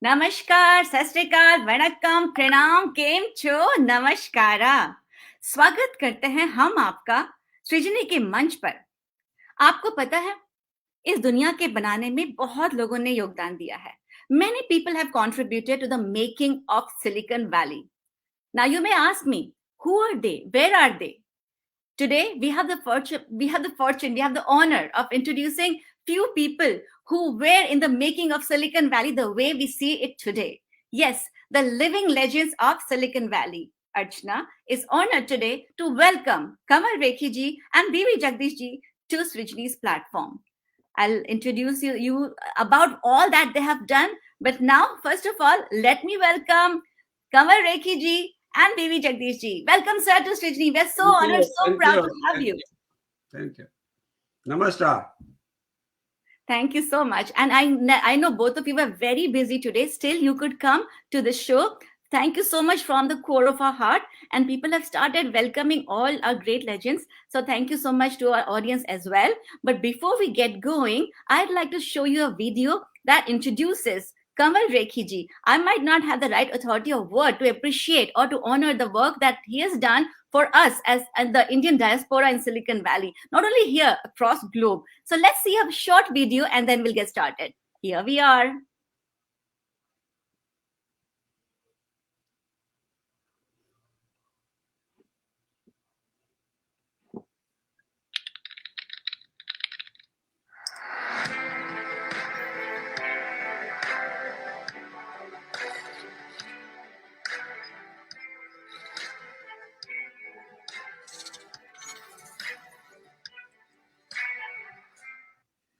नमस्कार, सत श्री अकाल, वणक्कम, प्रणाम, केम छो, नमस्कारा। स्वागत करते हैं हम आपका सृजनी के मंच पर। आपको पता है, इस दुनिया के बनाने में बहुत लोगों ने योगदान दिया है। Many people have contributed to the making of Silicon Valley. Now you may ask me, who are they? Where are they? Today, we have the honor of introducing few people who were in the making of Silicon Valley the way we see it today. Yes, the living legends of Silicon Valley. Archana is honored today to welcome Kanwal Rekhi ji and Bibi Jagdish ji to Srijni's platform. I'll introduce you about all that they have done. But now, first of all, let me welcome Kanwal Rekhi ji and Bibi Jagdish ji. Welcome, sir, to Srijni. We're so honored, so proud to have you. Thank you. Namaskar. Thank you so much. And I know both of you were very busy today. Still, you could come to the show. Thank you so much from the core of our heart. And people have started welcoming all our great legends. So thank you so much to our audience as well. But before we get going, I'd like to show you a video that introduces Kanwal Rekhi ji. I might not have the right authority or word to appreciate or to honor the work that he has done for us as the Indian diaspora in Silicon Valley, not only here, across globe. So let's see a short video and then we'll get started. Here we are.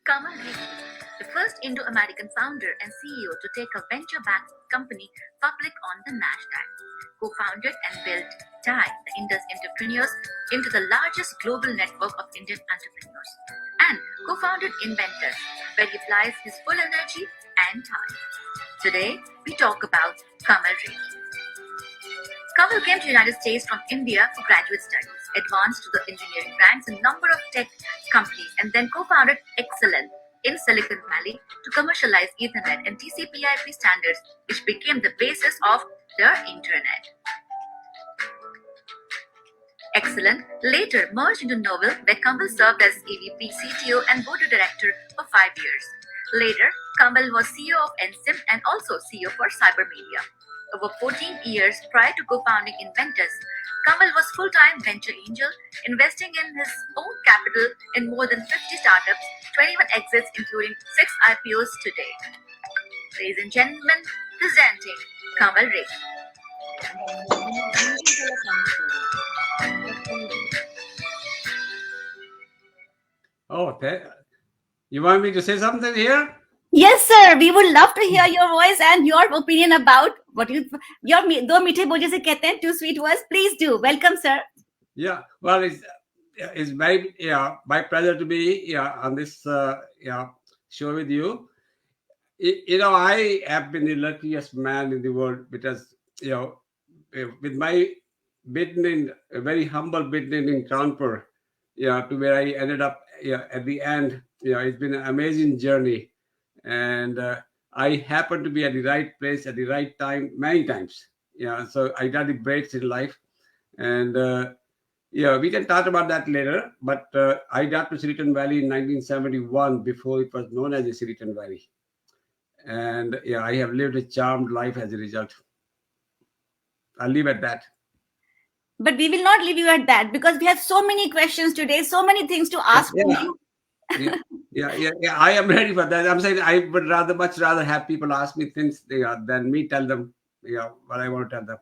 Kanwal Rekhi, the first Indo-American founder and CEO to take a venture-backed company public on the Nasdaq, co-founded and built TIE, the Indus Entrepreneurs, into the largest global network of Indian entrepreneurs, and co-founded Inventors, where he applies his full energy and time. Today, we talk about Kanwal Rekhi. Kanwal came to the United States from India for graduate studies, advanced to the engineering ranks in a number of tech companies, and then co-founded Excellent in Silicon Valley to commercialize Ethernet and TCP/IP standards, which became the basis of the Internet. Excellent later merged into Novell, where Kanwal served as EVP, CTO, and board director for 5 years. Later, Kanwal was CEO of NSIM and also CEO for Cybermedia. Over 14 years prior to co-founding Inventors, Kanwal was full-time venture angel, investing in his own capital in more than 50 startups, 21 exits, including 6 IPOs today. Ladies and gentlemen, presenting Kanwal Rekhi. Oh, you want me to say something here? Yes, sir. We would love to hear your voice and your opinion about what your do meethe boje se kehte hain, 2 sweet words. Please do. Welcome, sir. Yeah. Well, it's my pleasure to be on this show with you. I have been the luckiest man in the world because with my beginning, a very humble beginning in Kanpur, to where I ended up at the end. It's been an amazing journey. And I happened to be at the right place at the right time many times. So I got the breaks in life, and we can talk about that later. But I got to Silicon Valley in 1971 before it was known as the Silicon Valley, and I have lived a charmed life as a result. I'll leave at that. But we will not leave you at that because we have so many questions today, so many things to ask you. Yeah. I am ready for that. I'm saying I would much rather have people ask me things than me tell them what I want to tell them.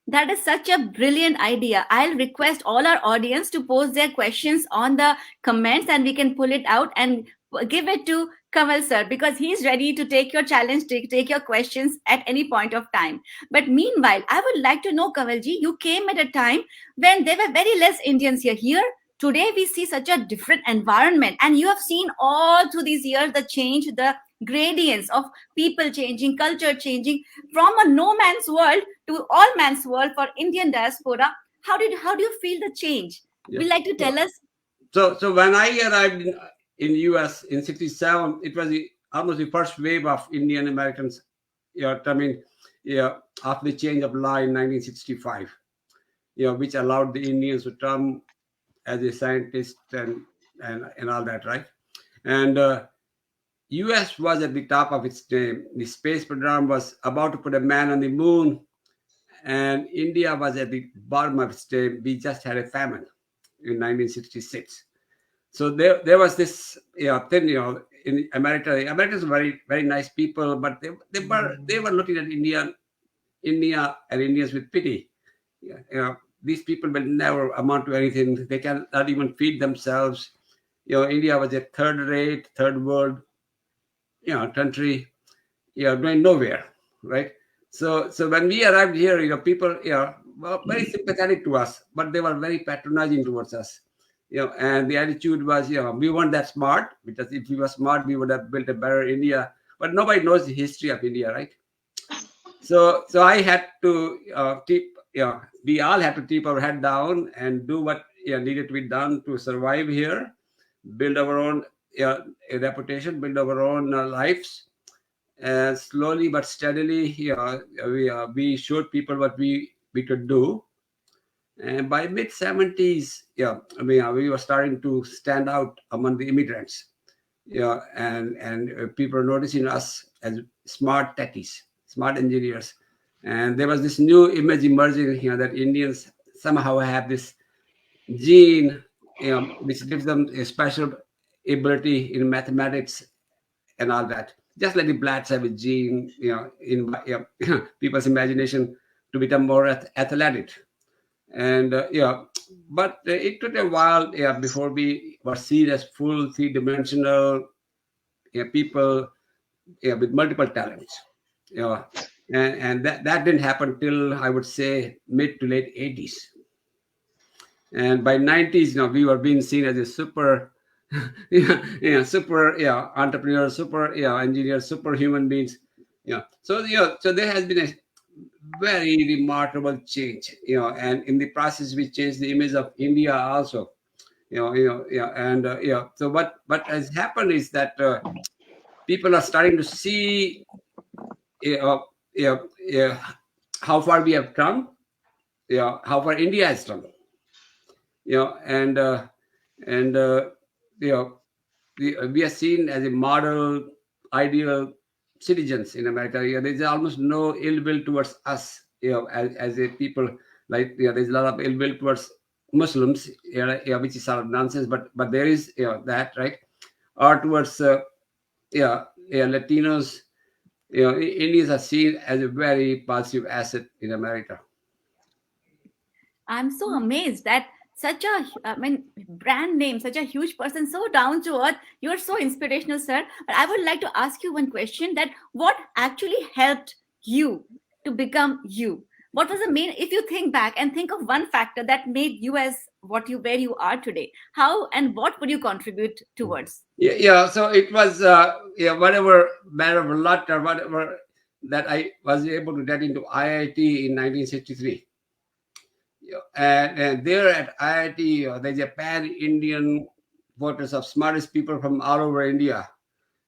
That is such a brilliant idea. I'll request all our audience to post their questions on the comments and we can pull it out and give it to Kanwal sir because he's ready to take your challenge, take your questions at any point of time. But meanwhile, I would like to know, Kanwal ji, you came at a time when there were very less Indians here. Here, today we see such a different environment and you have seen all through these years the change, the gradients of people changing, culture changing from a no man's world to all man's world for Indian diaspora. How do you feel the change? Would you like to tell us? So when I arrived in US in '67, it was almost the first wave of Indian Americans I mean, after the change of law in 1965, which allowed the Indians to come as a scientist and all that, right? And U.S. was at the top of its game. The space program was about to put a man on the moon, and India was at the bottom of its game. We just had a famine in 1966. So there was this thing, in America. The Americans were very, very nice people, but they were looking at India and Indians with pity. These people will never amount to anything. They cannot even feed themselves. India was a third-rate, third-world, country, going nowhere, right? So when we arrived here, people, were very sympathetic to us, but they were very patronizing towards us. And the attitude was, we weren't that smart, because if we were smart, we would have built a better India. But nobody knows the history of India, right? So I had to we all had to keep our head down and do what needed to be done to survive here, build our own reputation, build our own lives. And slowly but steadily, we showed people what we could do. And by mid 70s, we were starting to stand out among the immigrants. And people are noticing us as smart techies, smart engineers. And there was this new image emerging here that Indians somehow have this gene, which gives them a special ability in mathematics and all that. Just like the blacks have a gene, in people's imagination to become more athletic. And but it took a while, before we were seen as full three-dimensional people, with multiple talents. Yeah, and that didn't happen till, I would say, mid to late 80s. And by 90s, we were being seen as a super, super, entrepreneurs, super, engineers, super human beings. So there has been a very remarkable change. And in the process, we changed the image of India also. And So what has happened is that people are starting to see, uh, uh, uh, how far we have come, how far India has come, and and you know, we are seen as a model, ideal citizens in America. There's almost no ill will towards us, as a people. Like, there's a lot of ill will towards Muslims, which is sort of nonsense. But there is, that, right, or towards Latinos. Indians are seen as a very positive asset in America. I'm so amazed that such a, I mean, brand name, such a huge person, so down to earth. You're so inspirational, sir. But I would like to ask you one question: that what actually helped you to become you? What was the main, if you think back and think of one factor that made you as where you are today, how and what would you contribute towards? Yeah. So it was, whatever matter of luck or whatever, that I was able to get into IIT in 1963. And there at IIT, there's a pan-Indian voters of smartest people from all over India,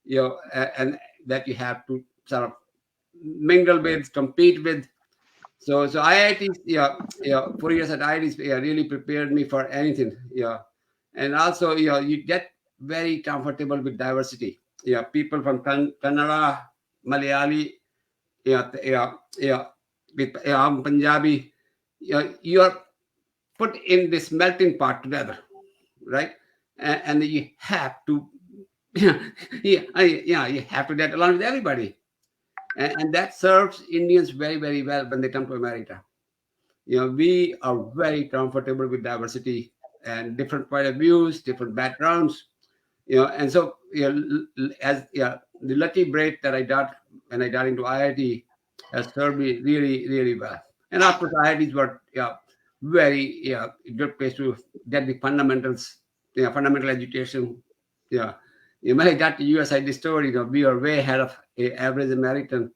and that you have to sort of mingle with, compete with. So IIT, 4 years at IIT, really prepared me for anything. And also, you get very comfortable with diversity. People from Kannada, Malayali, with Punjabi. You are put in this melting pot together, right? And you have to, you have to get along with everybody, and that serves Indians very, very well when they come to America. We are very comfortable with diversity and different point of views, different backgrounds. And so, as the lucky break that I got when I got into IIT has served me really, really well. And of course, IITs were, very, good place to get the fundamentals, fundamental education. Yeah. When I got to US, I discovered, we were way ahead of a average American,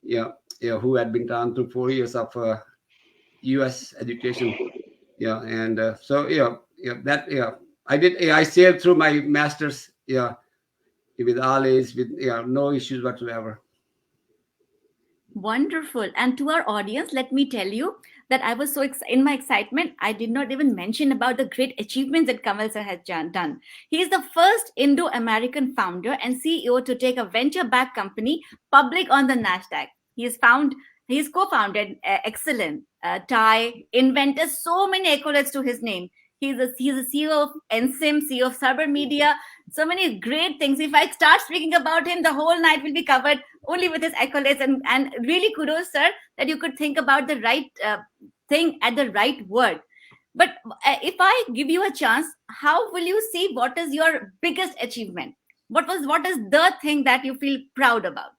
who had been gone through 4 years of US education. And so, that, I did, I sailed through my master's, with all A's, with, no issues whatsoever. Wonderful. And to our audience, let me tell you that I was so in my excitement, I did not even mention about the great achievements that Kamal sir has done. He is the first Indo-American founder and CEO to take a venture-backed company public on the Nasdaq. He has co-founded Excellent, Thai, invented so many accolades to his name. He's a CEO of NSIM, CEO of Cyber Media, so many great things. If I start speaking about him, the whole night will be covered only with his accolades. And really kudos, sir, that you could think about the right thing at the right word. But if I give you a chance, how will you see what is your biggest achievement? What is the thing that you feel proud about?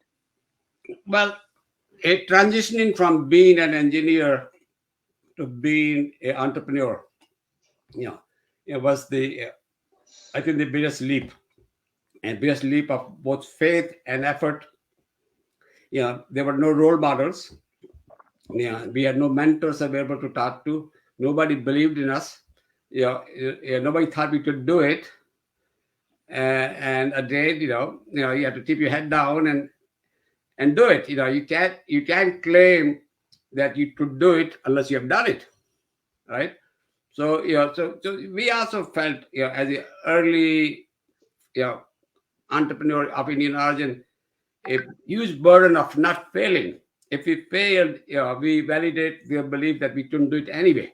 Well, a transitioning from being an engineer to being an entrepreneur, you know, it was I think the biggest leap, and biggest leap of both faith and effort. There were no role models. We had no mentors available to talk to. Nobody believed in us. Nobody thought we could do it. And again, you have to keep your head down and do it. You can't claim that you could do it unless you have done it, right? So so we also felt, as the early entrepreneur of Indian origin, a huge burden of not failing. If we failed, we validate their belief that we couldn't do it anyway.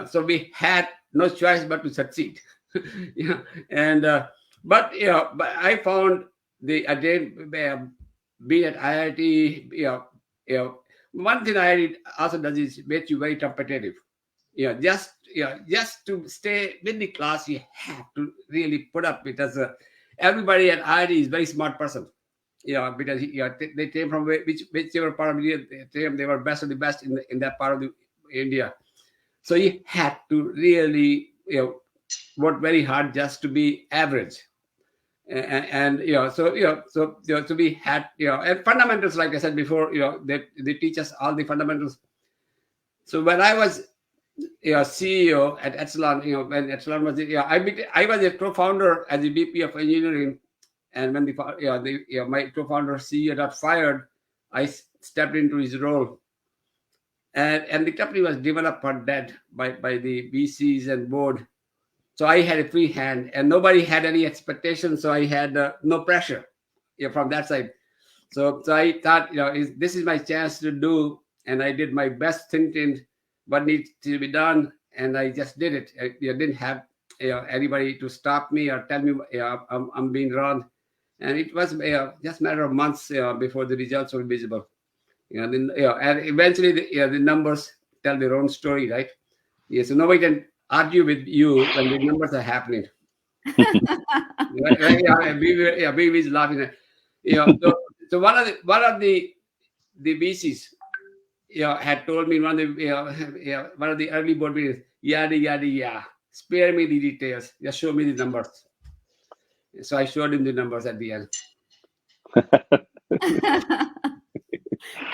So we had no choice but to succeed. yeah, and but I found the again being at IIT, one thing IIT also does is make you very competitive. Just to stay with the class, you have to really put up because everybody at IIT is very smart person. Because they came from whichever part of India they were best of the best in that part of India. So you had to really work very hard just to be average. And so we had and fundamentals, like I said before, they teach us all the fundamentals. So when I was CEO at Epsilon, when Epsilon was I was a co-founder as a VP of engineering. And when my co-founder CEO got fired, I stepped into his role. And the company was given up for dead by the VCs and board. So I had a free hand, and nobody had any expectations. So I had no pressure from that side. So I thought, this is my chance to do, and I did my best thinking what needs to be done, and I just did it. I didn't have anybody to stop me or tell me I'm being wrong. And it was just a matter of months before the results were visible. And eventually the numbers tell their own story, right? So nobody can argue with you when the numbers are happening. BB is laughing. So one of the VCs had told me one of the early board meetings, yada, spare me the details, just show me the numbers. So I showed him the numbers at the end.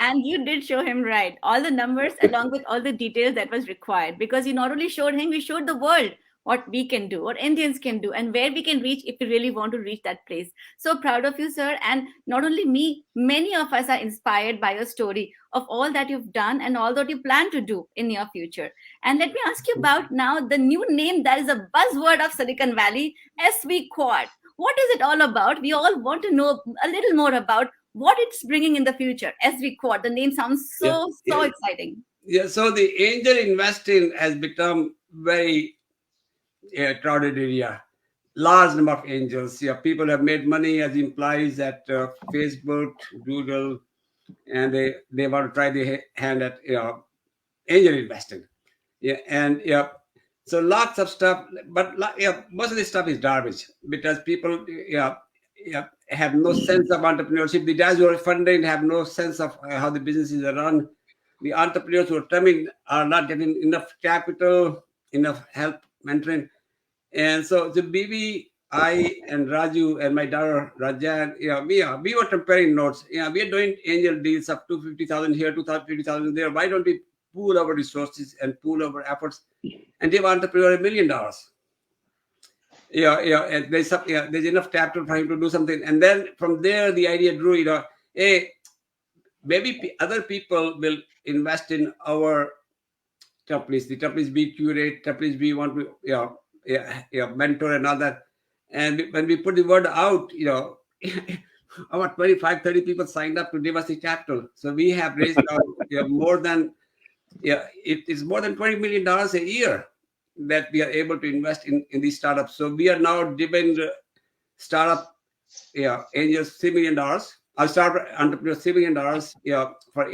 And you did show him right all the numbers along with all the details that was required, because you not only showed him, you showed the world what we can do, what Indians can do, and where we can reach if we really want to reach that place. So proud of you, sir. And not only me, many of us are inspired by your story of all that you've done and all that you plan to do in your future. And let me ask you about now the new name that is a buzzword of Silicon Valley, SV Quad. What is it all about? We all want to know a little more about what it's bringing in the future. SV Quad, the name sounds so exciting. So the angel investing has become very crowded area. Large number of angels. People have made money as employees at Facebook, Google, and they want to try their hand at angel investing. So lots of stuff, but most of this stuff is garbage because people have no sense of entrepreneurship. The guys who are funding have no sense of how the businesses are run. The entrepreneurs who are coming are not getting enough capital, enough help, mentoring. And so BB, I and Raju and my daughter Rajan, we were comparing notes. We are doing angel deals up to 50,000 here, 250,000 there. Why don't we pool our resources and pool our efforts and give entrepreneur $1 million? And there's enough capital for him to do something. And then from there, the idea grew. Hey, maybe other people will invest in our companies, the companies we curate, companies we want to, mentor and all that. And when we put the word out, about 25, 30 people signed up to give us the capital. So we have raised more than, it is more than $20 million a year that we are able to invest in these startups. So we are now giving startup angels $3 million. I'll start entrepreneurs $3 million, for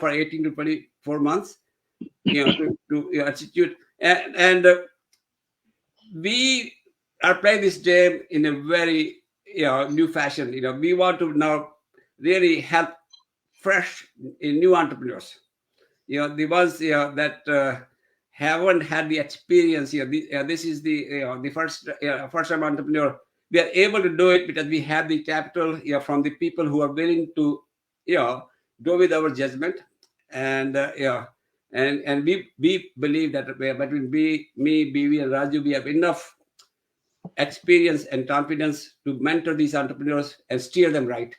18 to 24 months, to execute. And we are playing this game in a very new fashion. We want to now really help fresh new entrepreneurs. The ones that haven't had the experience. This is the first time entrepreneur. We are able to do it because we have the capital from the people who are willing to go with our judgment. And and we believe that between me, BV, and Raju, we have enough experience and confidence to mentor these entrepreneurs and steer them right.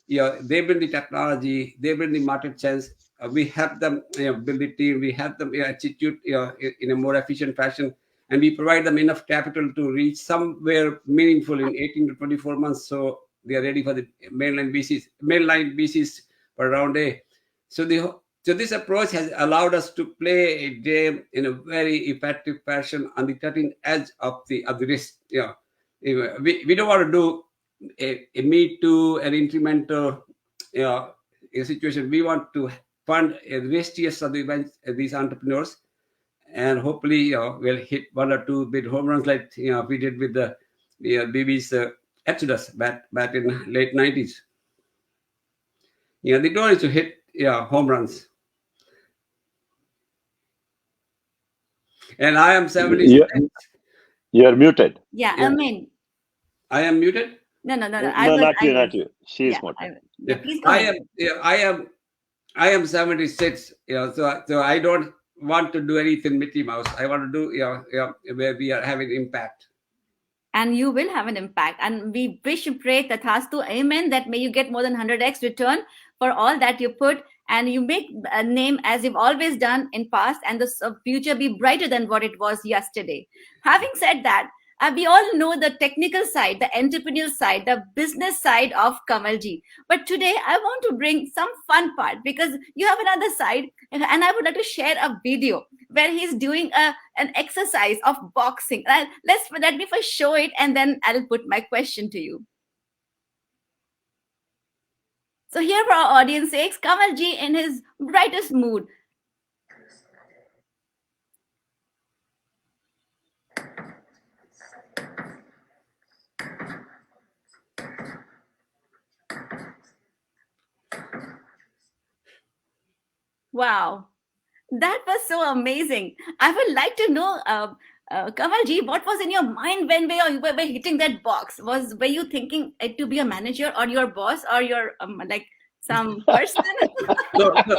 They bring the technology, they bring the market sense. We help them build the team, we help them execute in a more efficient fashion, and we provide them enough capital to reach somewhere meaningful in 18 to 24 months, so they are ready for the mainline BCs for round A. So this approach has allowed us to play a game in a very effective fashion on the cutting edge of the risk. We don't want to do a me too, an incremental a situation. We want to fund a riskiest of the events, these entrepreneurs, and hopefully we'll hit one or two big home runs like we did with the BB's Exodus back in late 90s. The goal is to hit home runs. And I am 76. You're muted. Yeah, Yeah. Amin. I am muted? No. No, not you. She is muted. Yeah, please go ahead. I am 76. So I don't want to do anything Mickey Mouse. I want to do where we are having impact. And you will have an impact. And we wish you pray, Tathastu, amen, that may you get more than 100x return for all that you put, and you make a name as you've always done in past, and the future be brighter than what it was yesterday. Having said that, we all know the technical side, the entrepreneurial side, the business side of Kamalji. But today I want to bring some fun part, because you have another side, and I would like to share a video where he's doing an exercise of boxing. Let me first show it, and then I'll put my question to you. So here for our audience sakes, Kamalji in his brightest mood. Wow, that was so amazing. I would like to know, Kamalji, what was in your mind when you were hitting that box? Were you thinking it to be a manager or your boss or your like some person? The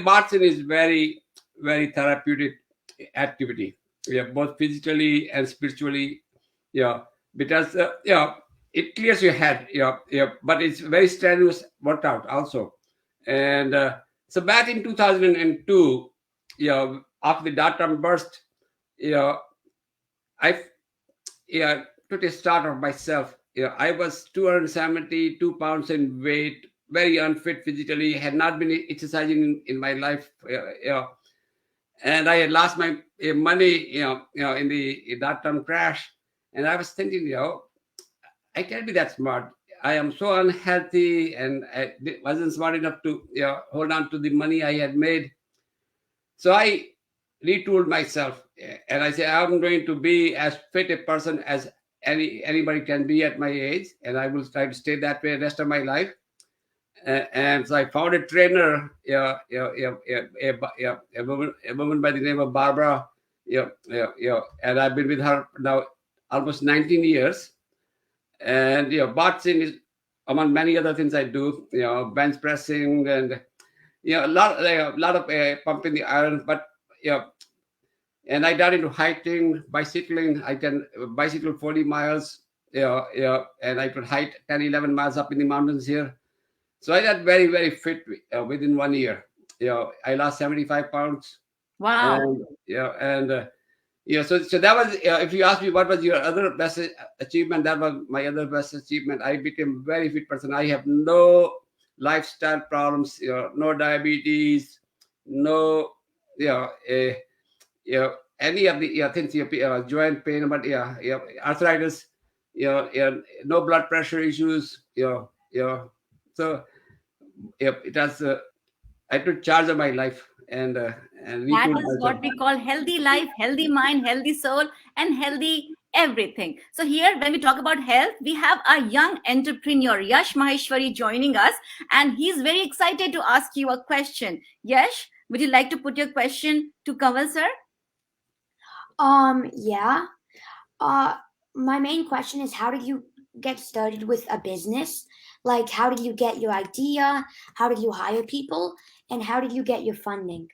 boxing is very, very therapeutic activity. Both physically and spiritually. Because it clears your head. But it's very strenuous workout also. And so back in 2002, after the dot-com burst, I took a start of myself. I was 272 pounds in weight, very unfit physically, had not been exercising in my life. And I had lost my money, in the dot-com crash. And I was thinking, I can't be that smart. I am so unhealthy, and I wasn't smart enough to hold on to the money I had made. So I retooled myself, and I said, I'm going to be as fit a person as anybody can be at my age, and I will try to stay that way the rest of my life. And so I found a trainer, a woman by the name of Barbara, and I've been with her now almost 19 years. And boxing is among many other things I do, bench pressing and a lot of pumping the iron. But and I got into hiking, bicycling. I can bicycle 40 miles and I could hike 10, 11 miles up in the mountains here. So I got very, very fit within 1 year. I lost 75 pounds. Wow. And so that was, if you ask me what was your other best achievement, that was my other best achievement. I became very fit person. I have no lifestyle problems, no diabetes, no, you know, uh, any of the things, joint pain, but arthritis, no blood pressure issues, so it has. I took charge of my life and That retooled is what myself. we call healthy life, healthy mind, healthy soul, and healthy everything. So, here, when we talk about health, we have a young entrepreneur, Yash Maheshwari, joining us, and he's very excited to ask you a question. Yash, would you like to put your question to Kanwal, sir? Yeah. My main question is, how did you get started with a business? Like, how did you get your idea? How did you hire people? And how did you get your funding?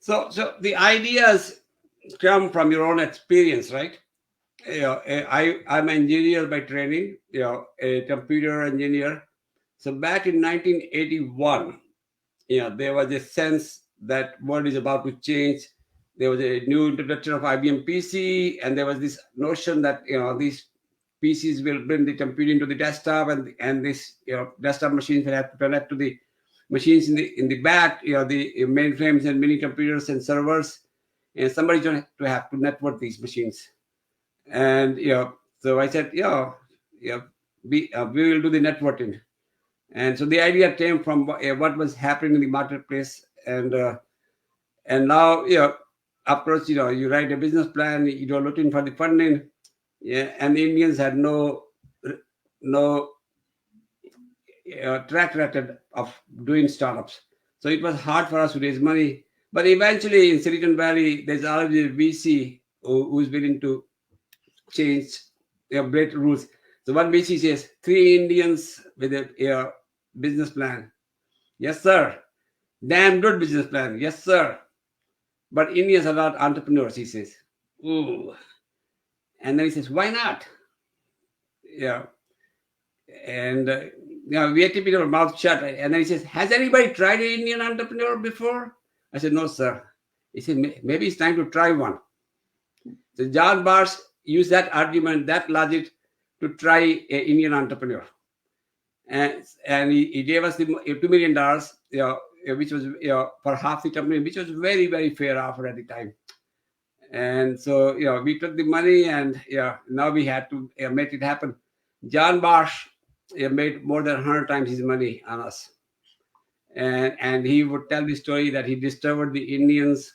So the ideas come from your own experience, right? I'm an engineer by training, a computer engineer. So back in 1981, there was a sense that world is about to change. There was a new introduction of IBM PC, and there was this notion that these PCs will bring the computing to the desktop, and this desktop machines will have to connect to the machines in the back, the mainframes and mini computers and servers, and somebody's going to have to network these machines. And so I said, we will do the networking. And so the idea came from what was happening in the marketplace, and now of course you write a business plan, you're looking for the funding, and the Indians had no track record of doing startups, so it was hard for us to raise money. But eventually in Silicon Valley, there's always a VC who's willing to change break rules. So one VC says, three Indians with a business plan. Yes, sir. Damn good business plan. Yes, sir. But Indians are not entrepreneurs, he says. Ooh. And then he says, why not? Yeah. And we are keeping our mouth shut. And then he says, has anybody tried an Indian entrepreneur before? I said, no, sir. He said, maybe it's time to try one. So John Bars used that argument, that logic, to try an Indian entrepreneur. And he gave us the $2 million, which was for half the company, which was very, very fair offer at the time. And so we took the money, and now we had to make it happen. John Bosch made more than 100 times his money on us, and he would tell the story that he discovered the Indians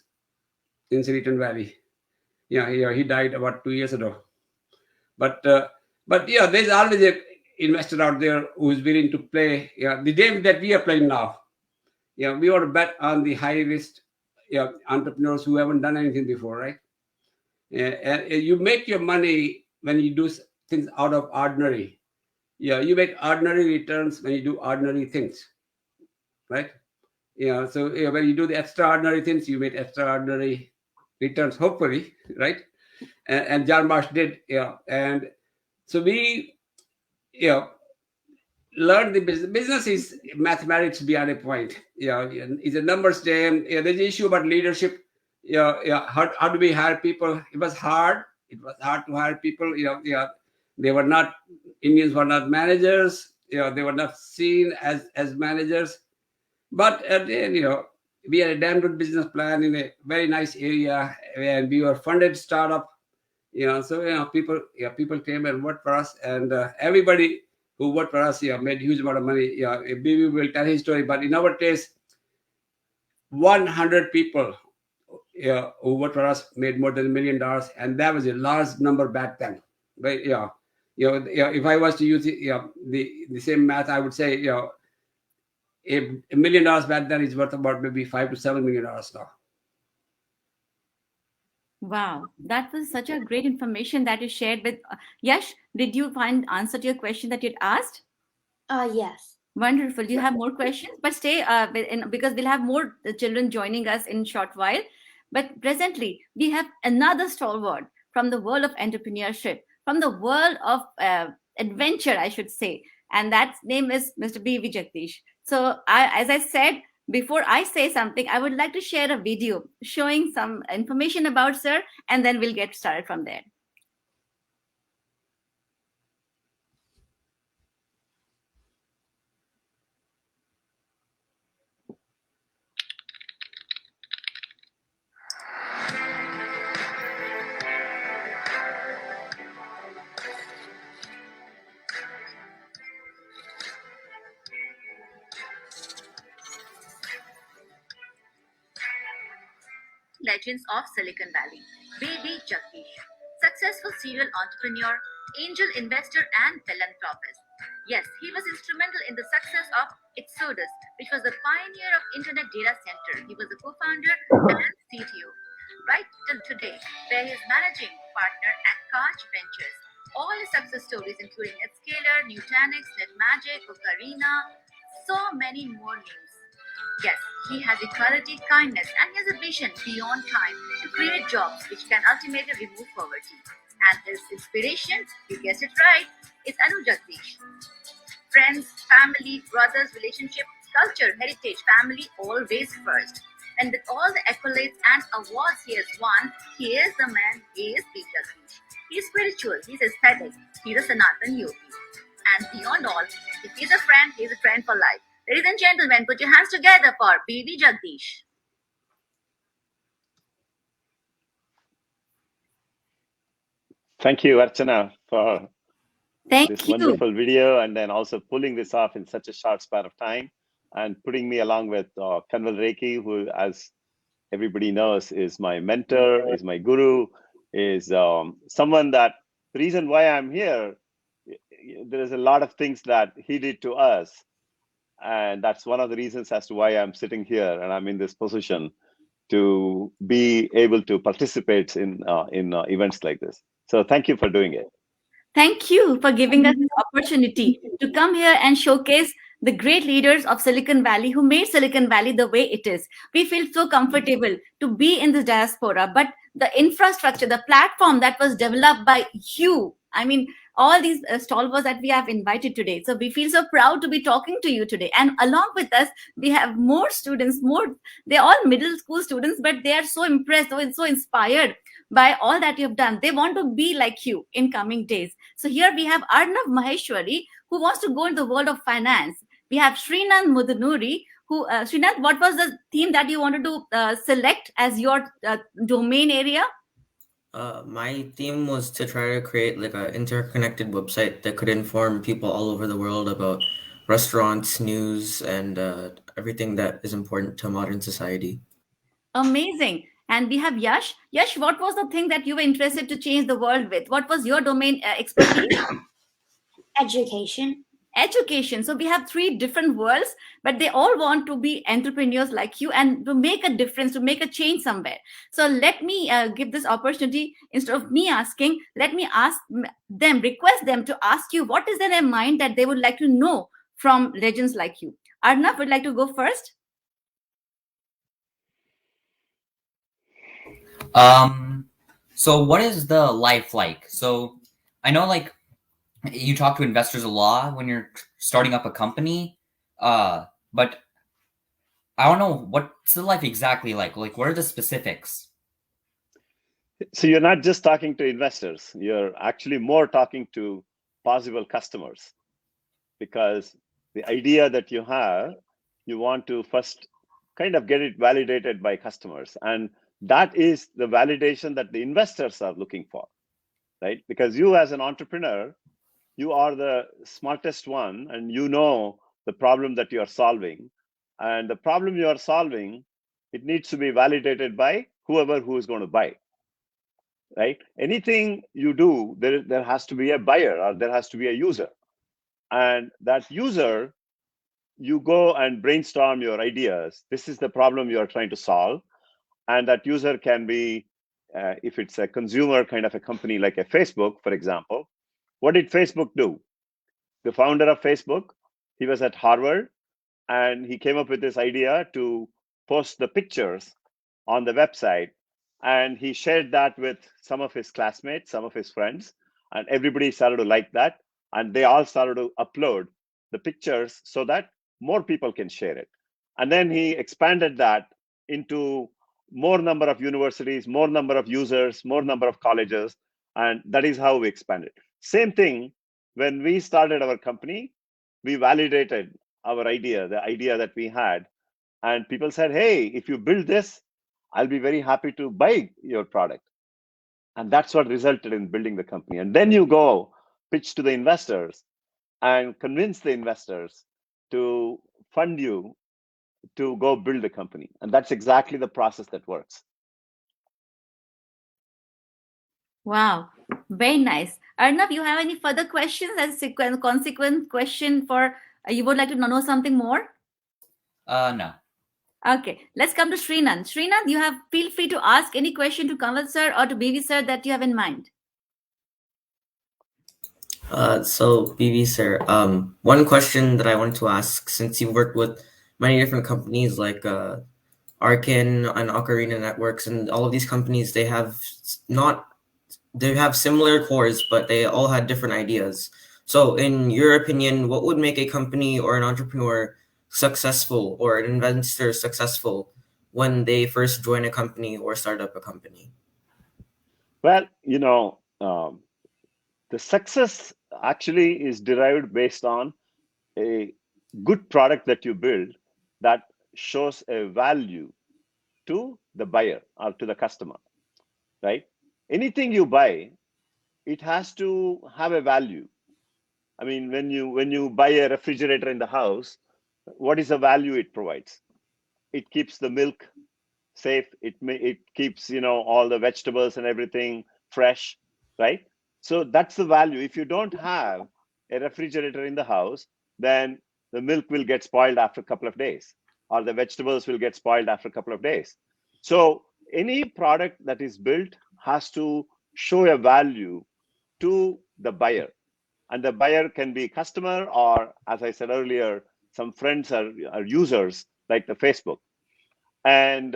in Silicon Valley. He died about 2 years ago. But there's always a investor out there who is willing to play the game that we are playing now. We want to bet on the high risk entrepreneurs who haven't done anything before, right? And you make your money when you do things out of ordinary. You make ordinary returns when you do ordinary things, right? So when you do the extraordinary things, you make extraordinary returns, hopefully, right? And John Marsh did, and so we learn the business. Business is mathematics beyond a point. It's a numbers game. There's an issue about leadership. How do we hire people? It was hard. It was hard to hire people. They were not, Indians were not managers. They were not seen as managers. But at the end, we had a damn good business plan in a very nice area, and we were funded startup. So people came and worked for us, and everybody who worked for us made huge amount of money. Bibi will tell his story, but in our case, 100 people who worked for us made more than $1 million, and that was a large number back then. But if I was to use the same math, I would say $1 million back then is worth about maybe $5 to $7 million now. Wow, that was such a great information that you shared with Yash. Did you find answer to your question that you'd asked? Yes. Wonderful. Do you have more questions? But stay because we'll have more children joining us in short while. But presently, we have another stalwart from the world of entrepreneurship from the world of adventure, I should say. And that name is Mr. B.V. Jagdish. So, as I said, before I say something, I would like to share a video showing some information about sir, and then we'll get started from there. Legends of Silicon Valley. B.V. Jagdish. Successful serial entrepreneur, angel investor, and philanthropist. Yes, he was instrumental in the success of Exodus, which was the pioneer of Internet Data Center. He was the co-founder and CTO. Right till today, where he is managing partner at Koch Ventures. All his success stories, including Netscaler, Nutanix, NetMagic, Ocarina, so many more names. Yes, he has equality, kindness, and he has a vision beyond time to create jobs which can ultimately remove poverty. And his inspiration, you guessed it right, is Anu Jagdish. Friends, family, brothers, relationships, culture, heritage, family always first. And with all the accolades and awards he has won, he is the man, he is B. Jagdish. He is spiritual, he is aesthetic, he is a Sanatan yogi. And beyond all, if he's a friend for life. Ladies and gentlemen, put your hands together for B.V. Jagdish. Thank you, Archana, for Thank this you. wonderful video, and then also pulling this off in such a short span of time, and putting me along with Kanwal Rekhi, who, as everybody knows, is my mentor, is my guru, is someone that the reason why I'm here, there's a lot of things that he did to us. And that's one of the reasons as to why I'm sitting here and I'm in this position to be able to participate in events like this. So thank you for doing it. Thank you for giving us this opportunity to come here and showcase the great leaders of Silicon Valley who made Silicon Valley the way it is. We feel so comfortable to be in the diaspora, but the infrastructure, the platform that was developed by you, I mean, all these stalwarts that we have invited today. So we feel so proud to be talking to you today. And along with us, we have more students, they're all middle school students, but they are so impressed, so inspired by all that you have done. They want to be like you in coming days. So here we have Arnav Maheshwari, who wants to go into the world of finance. We have Srinath Mudunuri, who, Srinath, what was the theme that you wanted to select as your domain area? My theme was to try to create like an interconnected website that could inform people all over the world about restaurants, news, and everything that is important to modern society. Amazing. And we have Yash. Yash, what was the thing that you were interested to change the world with? What was your domain expertise? Education. Education. So we have three different worlds, but they all want to be entrepreneurs like you and to make a difference, to make a change somewhere. So let me give this opportunity. Instead of me asking, let me ask them, request them to ask you what is in their mind that they would like to know from legends like you. Arnav would like to go first. So what is the life like? So I know like you talk to investors a lot when you're starting up a company, but I don't know what's the life exactly like. Like, what are the specifics? So you're not just talking to investors, you're actually more talking to possible customers, because the idea that you have, you want to first kind of get it validated by customers. And that is the validation that the investors are looking for, right? Because you as an entrepreneur, you are the smartest one and you know the problem that you are solving. And the problem you are solving, it needs to be validated by whoever who is going to buy, right? Anything you do, there has to be a buyer or there has to be a user. And that user, you go and brainstorm your ideas. This is the problem you are trying to solve. And that user can be, if it's a consumer kind of a company like a Facebook, for example, what did Facebook do? The founder of Facebook, he was at Harvard, and he came up with this idea to post the pictures on the website. And he shared that with some of his classmates, some of his friends. and everybody started to like that, and they all started to upload the pictures so that more people can share it. And then he expanded that into more number of universities, more number of users, more number of colleges, and that is how we expanded. Same thing when we started our company, we validated our idea, the idea that we had, and people said, hey, if you build this, I'll be very happy to buy your product. And that's what resulted in building the company. And then you go pitch to the investors and convince the investors to fund you to go build the company. And that's exactly the process that works. Wow, very nice. Arnav, you have any further questions as a consequent question for you would like to know something more? No. Okay, let's come to Srinand. Srinand, you have feel free to ask any question to Kanwal sir or to BV sir that you have in mind. So BB sir, one question that I wanted to ask, since you worked with many different companies like Arkin and Ocarina Networks and all of these companies, they have similar cores, but they all had different ideas. So in your opinion, what would make a company or an entrepreneur successful or an investor successful when they first join a company or start up a company? Well, the success actually is derived based on a good product that you build that shows a value to the buyer or to the customer, right? Anything you buy, it has to have a value. I mean, when you buy a refrigerator in the house, what is the value it provides? It keeps the milk safe. It keeps all the vegetables and everything fresh, right? So that's the value. If you don't have a refrigerator in the house, then the milk will get spoiled after a couple of days, or the vegetables will get spoiled after a couple of days. So any product that is built has to show a value to the buyer, and the buyer can be customer, or as I said earlier, some friends are users like the Facebook. And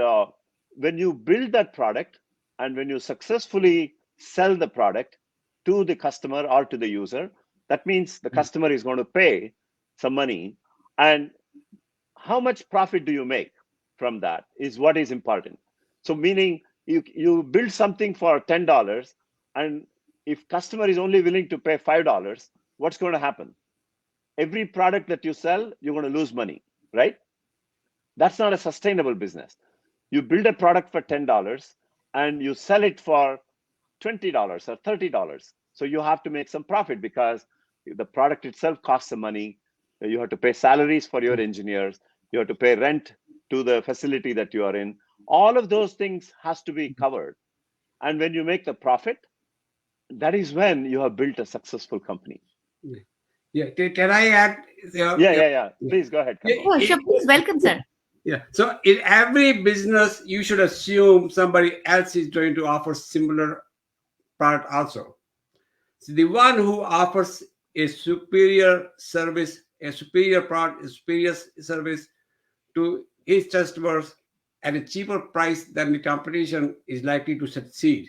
when you build that product and when you successfully sell the product to the customer or to the user, that means the customer is going to pay some money. And how much profit do you make from that is what is important. So meaning you build something for $10, and if customer is only willing to pay $5, what's going to happen? Every product that you sell, you're going to lose money, right? That's not a sustainable business. You build a product for $10 and you sell it for $20 or $30. So you have to make some profit because the product itself costs some money. You have to pay salaries for your engineers. You have to pay rent to the facility that you are in. All of those things has to be covered. And when you make the profit, that is when you have built a successful company. Yeah, can I add? Yeah. Please go ahead, Kanwal. Oh, sure, please, welcome, sir. Yeah. So in every business, you should assume somebody else is going to offer similar product also. So the one who offers a superior service, a superior product, a superior service to his customers at a cheaper price than the competition is likely to succeed.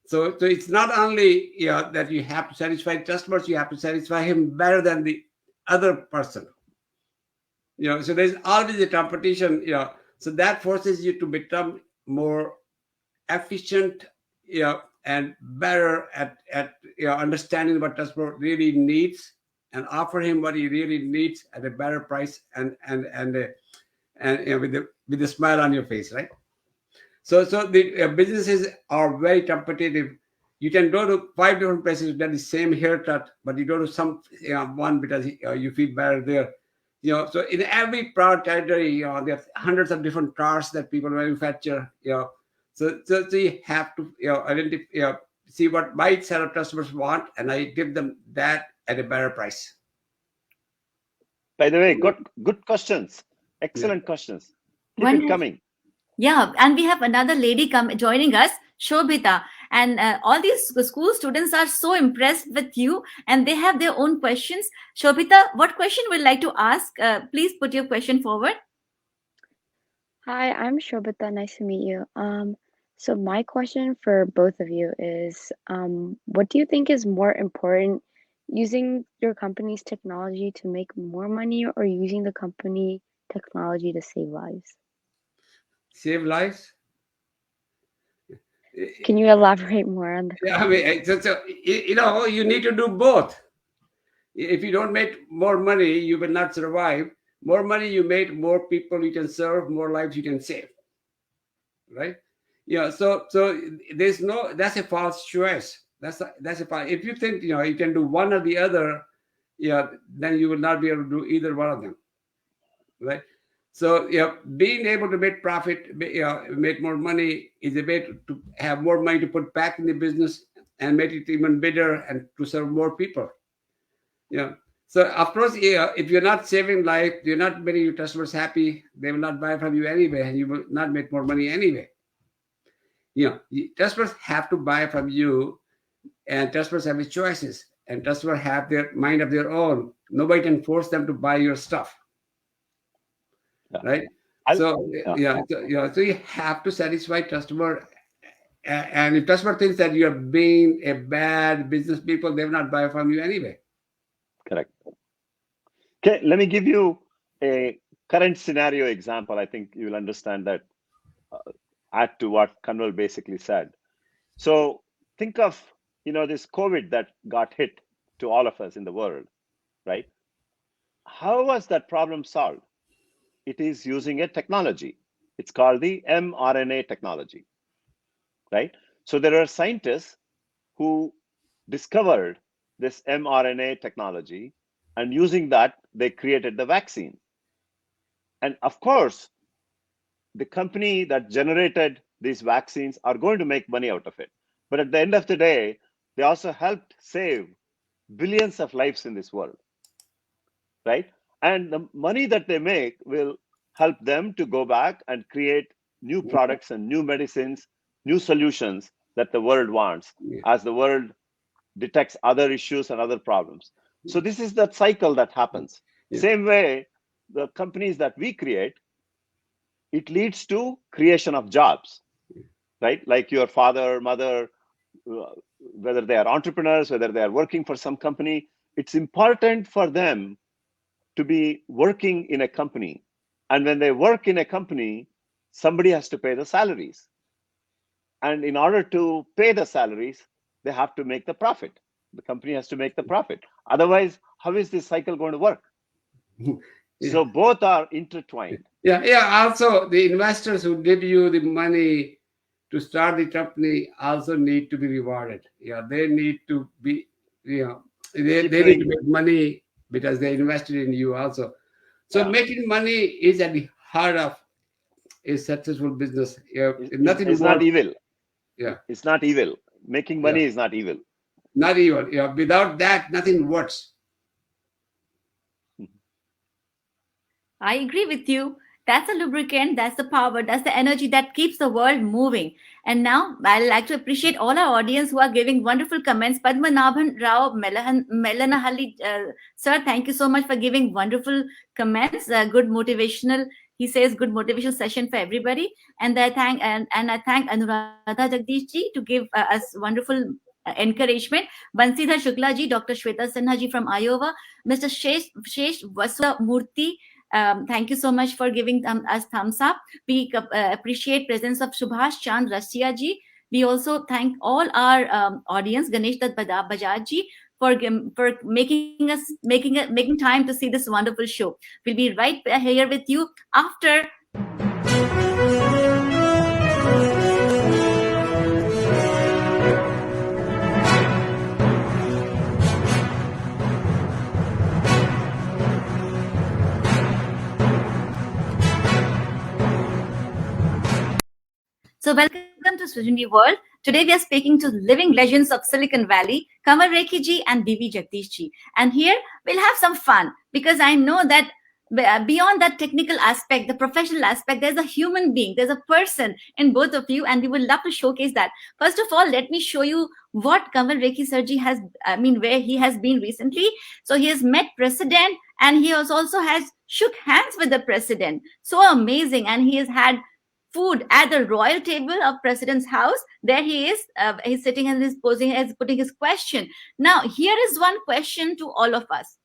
So it's not only that you have to satisfy customers, you have to satisfy him better than the other person. So there's always a competition. So that forces you to become more efficient, and better at understanding what customer really needs and offer him what he really needs at a better price and with a smile on your face, right? So the businesses are very competitive. You can go to 5 different places get the same haircut, but you go to some one because you feel better there. So in every product category, there are hundreds of different cars that people manufacture. So you have to identify, see what my set of customers want, and I give them that at a better price. By the way, good questions. Excellent questions. Keep it coming. Yeah, and we have another lady joining us, Shobhita, and all these school students are so impressed with you, and they have their own questions. Shobhita, what question would you like to ask? Please put your question forward. Hi, I'm Shobhita. Nice to meet you. So my question for both of you is, what do you think is more important, using your company's technology to make more money or using the company technology to save lives? Save lives. Can you elaborate more on the Yeah, question? I mean, you need to do both. If you don't make more money, you will not survive. More money you make, more people you can serve, more lives you can save. Right? Yeah. So there's no. That's a false choice. That's a false. If you think you can do one or the other, yeah, then you will not be able to do either one of them. Right? So being able to make profit, make more money is a way to have more money to put back in the business and make it even bigger and to serve more people. Yeah. So of course, if you're not saving life, you're not making your customers happy. They will not buy from you anyway, and you will not make more money anyway. Customers have to buy from you, and customers have choices, and customers have their mind of their own. Nobody can force them to buy your stuff, Yeah. right? I'll, So yeah. so you have to satisfy customer. And if customer thinks that you're being a bad business people, they will not buy from you anyway. Correct. Okay, let me give you a current scenario example. I think you'll understand that, add to what Kanwal basically said. So think of, this COVID that got hit to all of us in the world, right? How was that problem solved? It is using a technology. It's called the mRNA technology, right? So there are scientists who discovered this mRNA technology, and using that, they created the vaccine. And of course, the company that generated these vaccines are going to make money out of it. But at the end of the day, they also helped save billions of lives in this world, right? And the money that they make will help them to go back and create new products and new medicines, new solutions that the world wants, as the world detects other issues and other problems. So this is that cycle that happens. Same way, the companies that we create, it leads to creation of jobs, right? Like your father, mother, whether they are entrepreneurs, whether they are working for some company, it's important for them to be working in a company. And when they work in a company, somebody has to pay the salaries. And in order to pay the salaries, they have to make the profit. The company has to make the profit. Otherwise, how is this cycle going to work? So both are intertwined. Yeah. Also, the investors who give you the money to start the company also need to be rewarded. Yeah, they need to be, they need to make money because they invested in you also. So making money is at the heart of a successful business. Nothing It's more. not evil. Yeah, it's not evil. Making money is not evil. Not evil. Without that, nothing works. I agree with you. That's the lubricant, that's the power, that's the energy that keeps the world moving. And now I'd like to appreciate all our audience who are giving wonderful comments. Padmanabhan Rao Melanahalli, sir, thank you so much for giving wonderful comments. Good motivational, he says, good motivational session for everybody. And I thank Anuradha Jagdish ji to give us wonderful encouragement. Bansidhar Shukla ji, Dr. Shweta Sinha ji from Iowa, Mr. Shesh Vasudha Murthy. Thank you so much for giving us thumbs up. We appreciate presence of Subhash Chand Rastia ji. We also thank all our audience, Ganesh Dutt Bajaj ji, for making time to see this wonderful show. We'll be right here with you after. So welcome to Swijini World. Today we are speaking to living legends of Silicon Valley, Kanwal Rekhi ji and BV Jagdish ji. And here we'll have some fun because I know that beyond that technical aspect, the professional aspect, there's a human being, there's a person in both of you, and we would love to showcase that. First of all, let me show you what Kanwal Rekhi Sarji where he has been recently. So he has met President, and he also has shook hands with the President. So amazing. And he has had food at the royal table of president's house. There he is. He's sitting and he's posing, he's putting his question. Now, here is one question to all of us.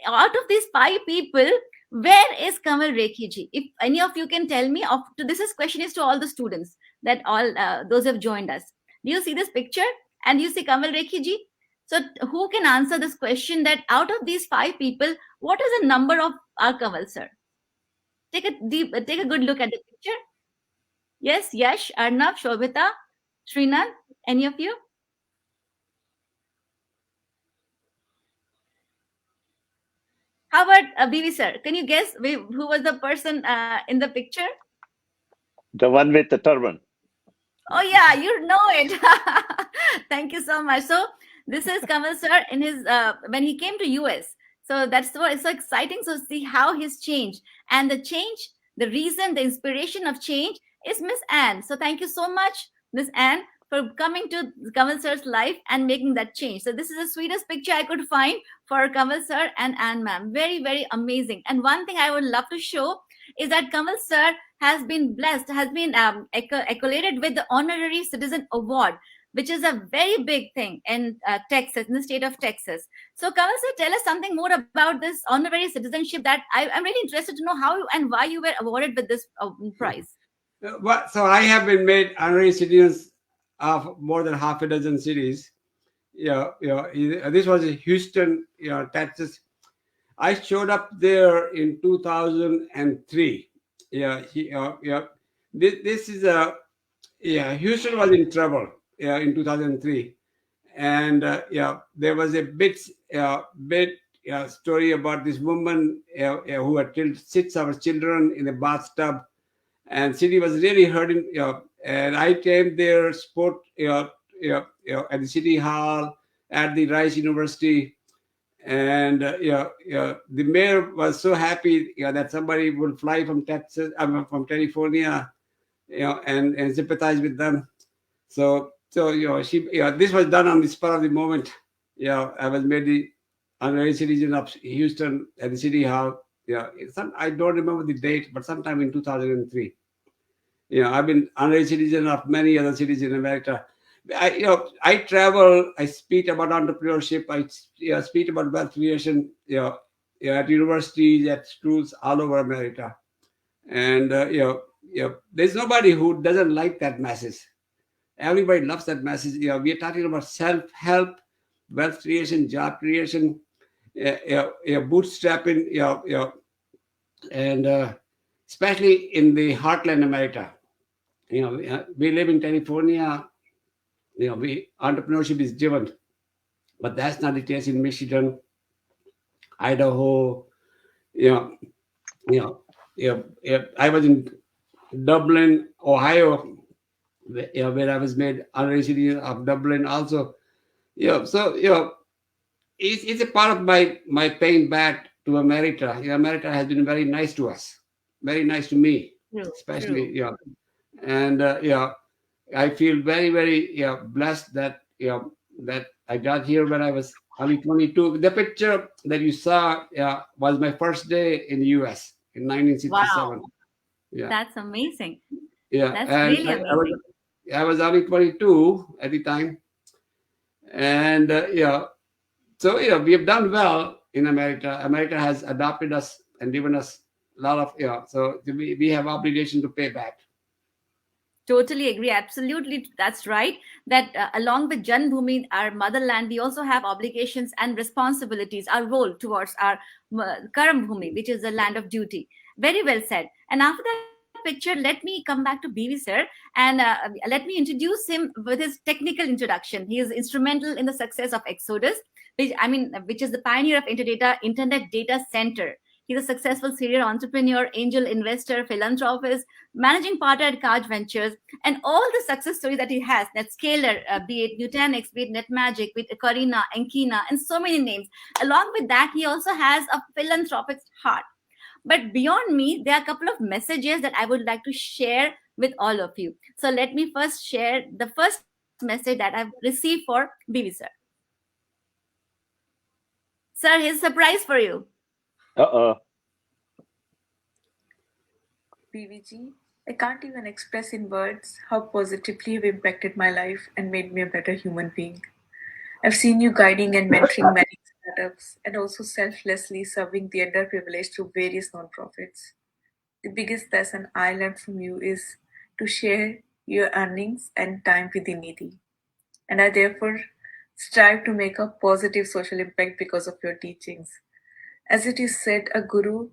Out of these five people, where is Kamal Rekhi ji? If any of you can tell me, this is question is to all the students, that all those who have joined us. Do you see this picture? And you see Kamal Rekhi ji? So who can answer this question, that out of these five people, what is the number of our Kamal sir? Take a good look at the picture. Yes, Yash, Arnav, Shobhita, Srinath, any of you? How about BV sir? Can you guess who was the person in the picture? The one with the turban. Oh yeah, you know it. Thank you so much. So this is Kamal sir in his when he came to US. So that's so it's so exciting to see how he's changed, and the change, the reason, the inspiration of change is Miss Anne. So thank you so much, Miss Anne, for coming to Kamal sir's life and making that change. So this is the sweetest picture I could find for Kamal sir and Anne ma'am. Very very amazing. And one thing I would love to show is that Kamal sir has been blessed, has been accoladed with the Honorary Citizen Award, which is a very big thing in Texas, in the state of Texas. So, Kamal sir, tell us something more about this honorary citizenship. That I'm really interested to know how and why you were awarded with this prize. So I have been made honorary citizens of more than half a dozen cities. This was in Houston, Texas. I showed up there in 2003. This is a Houston was in trouble in 2003, and there was a bit story about this woman who had killed 6 of our children in a bathtub, and city was really hurting. And I came there, spoke at the city hall, at the Rice University, and the mayor was so happy that somebody would fly from Texas, from California, and sympathize with them. So this was done on the spur of the moment. I was made the honorary citizen of Houston at the city hall. I don't remember the date, but sometime in 2003. I've been honorary citizen of many other cities in America. I travel. I speak about entrepreneurship. I speak about wealth creation. At universities, at schools all over America, and there's nobody who doesn't like that message. Everybody loves that message. We are talking about self-help, wealth creation, job creation, bootstrapping. And especially in the heartland America. We live in California. Entrepreneurship is driven, but that's not the case in Michigan, Idaho. You know, I was in Dublin, Ohio, where I was made honorary citizen of Dublin also. So it's a part of my paying back to America. America has been very nice to us, very nice to me, especially. And I feel very very blessed that that I got here when I was only 22. The picture that you saw was my first day in the U.S. in 1967. Wow, Yeah, that's amazing. yeah, That's and really amazing. I was only 22 at the time, and so we have done well in America. America has adopted us and given us a lot of so we have obligation to pay back. Totally agree. Absolutely, that's right. That along with Janbhumi, our motherland, we also have obligations and responsibilities, our role towards our Karam Bhumi, which is the land of duty. Very well said. And after that picture, let me come back to BV sir, and let me introduce him with his technical introduction. He is instrumental in the success of Exodus, which is the pioneer of Internet Data Center. He's a successful serial entrepreneur, angel investor, philanthropist, managing partner at Kaj Ventures, and all the success stories that he has, that Scalar, be it Nutanix, be it NetMagic, with Karina, Enkina, and so many names. Along with that, he also has a philanthropic heart. But beyond me, there are a couple of messages that I would like to share with all of you. So let me first share the first message that I've received for BB sir. Sir, here's a surprise for you. Uh-oh. BVG. I can't even express in words how positively you've impacted my life and made me a better human being. I've seen you guiding and mentoring many startups and also selflessly serving the underprivileged through various nonprofits. The biggest lesson I learned from you is to share your earnings and time with the needy. And I therefore strive to make a positive social impact because of your teachings. As it is said, a guru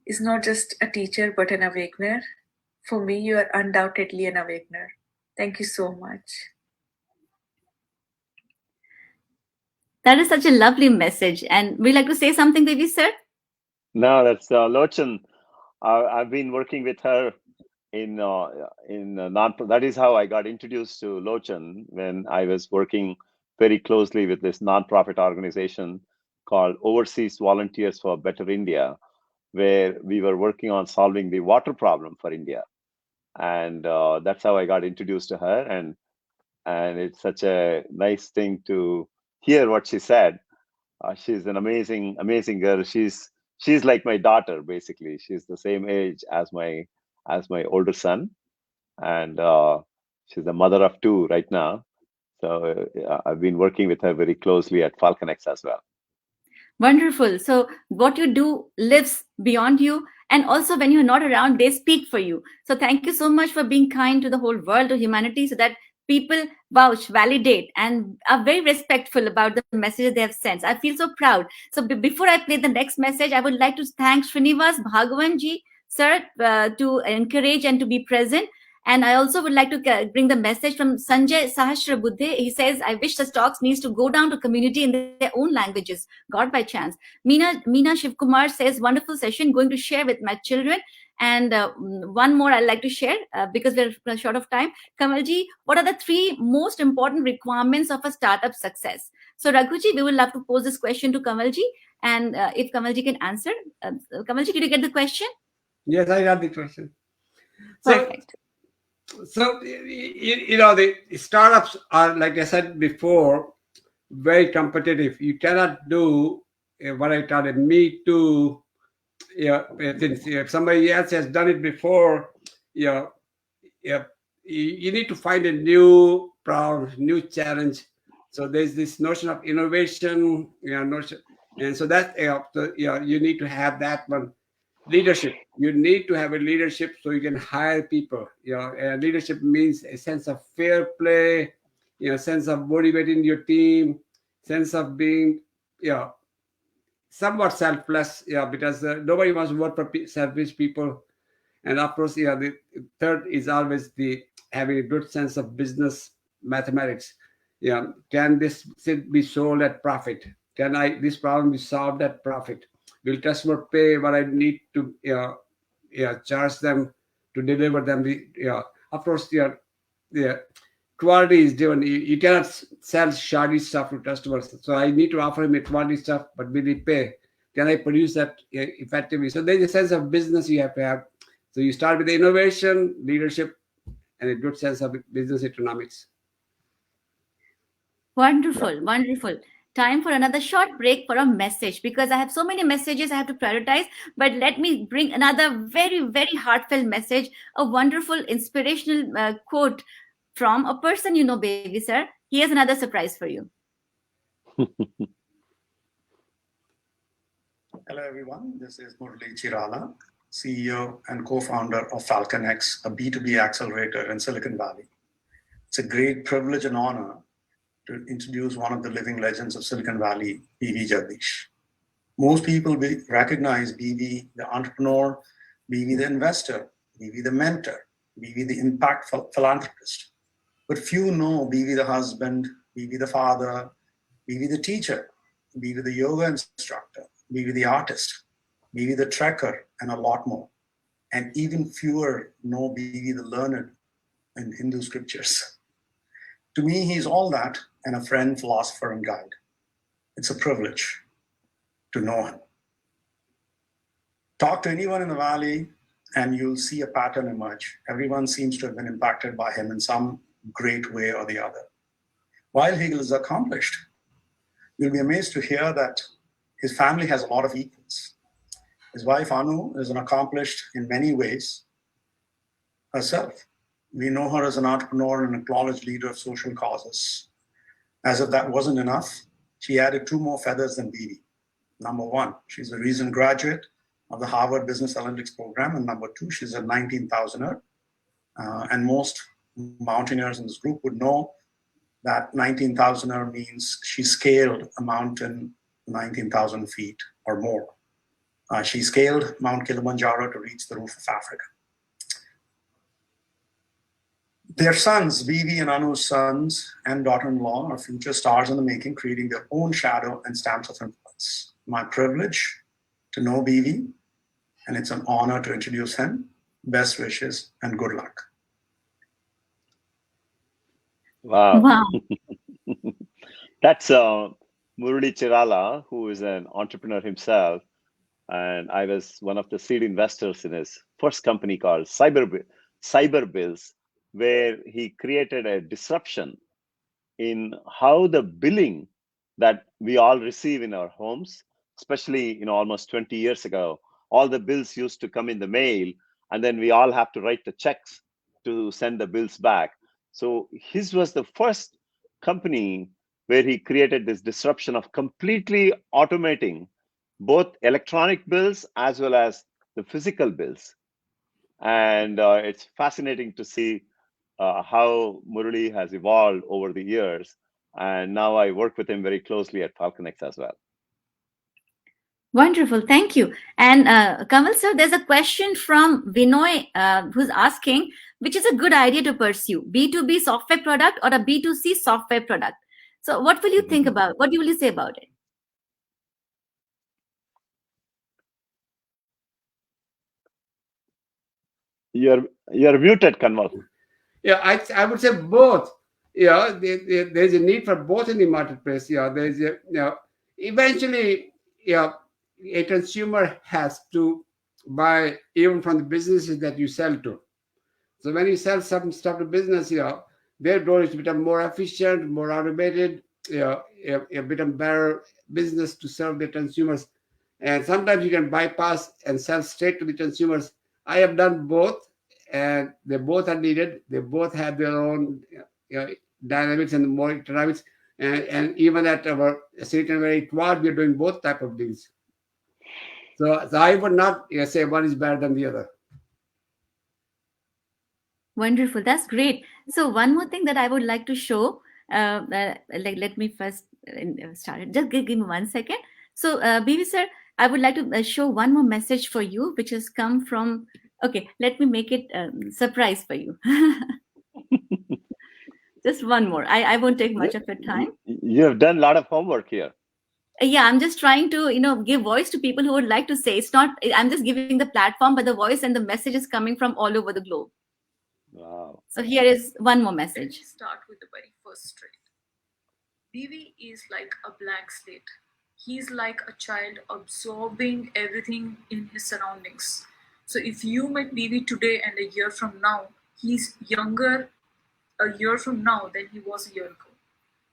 is not just a teacher but an awakener. For me, you are undoubtedly an awakener. Thank you so much. That is such a lovely message. And would you like to say something, baby sir? No, that's Lochan. I've been working with her in non. That is how I got introduced to Lochan when I was working very closely with this nonprofit organization called Overseas Volunteers for Better India, where we were working on solving the water problem for India, and that's how I got introduced to her. And it's such a nice thing to hear what she said. She's an amazing girl. She's like my daughter, basically. She's the same age as my older son, and she's a mother of two right now. So I've been working with her very closely at FalconX as well. Wonderful. So what you do lives beyond you. And also when you're not around, they speak for you. So thank you so much for being kind to the whole world, to humanity, so that people vouch, validate, and are very respectful about the message they have sent. I feel so proud. So before I play the next message, I would like to thank Srinivas Bhagavan ji, sir, to encourage and to be present. And I also would like to bring the message from Sanjay Sahasrabuddhe. He says, I wish the talks needs to go down to community in their own languages. God by chance. Meena Shivkumar says, wonderful session, going to share with my children. And one more I'd like to share because we're short of time. Kamalji, what are the 3 most important requirements of a startup success? So Raghuji, we would love to pose this question to Kamalji. And if Kamalji can answer. Kamalji, did you get the question? Yes, I got the question. So, Perfect. so the startups are, like I said before, very competitive. You cannot do what I call a me too. Yeah, since if somebody else has done it before, yeah, yeah, you need to find a new problem, new challenge. So there's this notion of innovation, notion, and so that you need to have that one. Leadership. You need to have a leadership so you can hire people. And leadership means a sense of fair play, sense of motivating your team, sense of being, somewhat selfless, because nobody wants to work for selfish people. And of course, the third is always the having a good sense of business mathematics. Can this be sold at profit? Can this problem be solved at profit? Will customer pay what I need to charge them to deliver them the of course the quality is given. You cannot sell shoddy stuff to customers. So I need to offer him a quality stuff, but will he pay? Can I produce that effectively? So there's a sense of business you have to have. So you start with the innovation, leadership, and a good sense of business economics. Wonderful, wonderful. Time for another short break for a message because I have so many messages I have to prioritize. But let me bring another very, very heartfelt message, a wonderful, inspirational quote from a person you know, baby sir. He has another surprise for you. Hello, everyone. This is Murali Chirala, CEO and co-founder of FalconX, a B2B accelerator in Silicon Valley. It's a great privilege and honor to introduce one of the living legends of Silicon Valley, B.V. Jagdish. Most people recognize B.V. the entrepreneur, B.V. the investor, B.V. the mentor, B.V. the impact philanthropist. But few know B.V. the husband, B.V. the father, B.V. the teacher, B.V. the yoga instructor, B.V. the artist, B.V. the trekker, and a lot more. And even fewer know B.V. the learned in Hindu scriptures. To me, he's all that and a friend, philosopher, and guide. It's a privilege to know him. Talk to anyone in the valley and you'll see a pattern emerge. Everyone seems to have been impacted by him in some great way or the other. While he is accomplished, you'll be amazed to hear that his family has a lot of equals. His wife, Anu, is an accomplished in many ways. herself. We know her as an entrepreneur and acknowledged leader of social causes. As if that wasn't enough, she added 2 more feathers than BB. Number 1, she's a recent graduate of the Harvard Business Analytics program, and number 2, she's a 19,000er. And most mountaineers in this group would know that 19,000er means she scaled a mountain 19,000 feet or more. She scaled Mount Kilimanjaro to reach the roof of Africa. Their sons, Vivi and Anu's sons and daughter-in-law, are future stars in the making, creating their own shadow and stamps of influence. My privilege to know Vivi, and it's an honor to introduce him. Best wishes and good luck. Wow. Wow. That's Murali Chirala, who is an entrepreneur himself. And I was one of the seed investors in his first company called Cyberbiz, where he created a disruption in how the billing that we all receive in our homes, especially almost 20 years ago, all the bills used to come in the mail, and then we all have to write the checks to send the bills back. So his was the first company where he created this disruption of completely automating both electronic bills as well as the physical bills. And it's fascinating to see how Murali has evolved over the years. And now I work with him very closely at FalconX as well. Wonderful, thank you. And Kanwal sir, there's a question from Vinoy who's asking, which is a good idea to pursue, B2B software product or a B2C software product? So what will you think about, what will you say about it? You're muted, Kanwal. Yeah, I would say both. There's a need for both in the marketplace. There's eventually, a consumer has to buy even from the businesses that you sell to. So when you sell some stuff to business, their goal is to become more efficient, more automated, become better business to serve the consumers. And sometimes you can bypass and sell straight to the consumers. I have done both, and they both are needed. They both have their own dynamics and more dynamics. And even at our Silicon Valley Quad, we're doing both type of deals. So I would not say one is better than the other. Wonderful, that's great. So one more thing that I would like to show, let me first start it. Just give me 1 second. So BB sir, I would like to show one more message for you, which has come from, okay, let me make it surprise for you. Just one more. I won't take much of your time. You have done a lot of homework here. Yeah, I'm just trying to give voice to people who would like to say. It's not, I'm just giving the platform, but the voice and the message is coming from all over the globe. Wow. So here is one more Let message. me start with the very first trait. Vivi is like a blank slate. He's like a child absorbing everything in his surroundings. So if you met Vivi today and a year from now, he's younger a year from now than he was a year ago.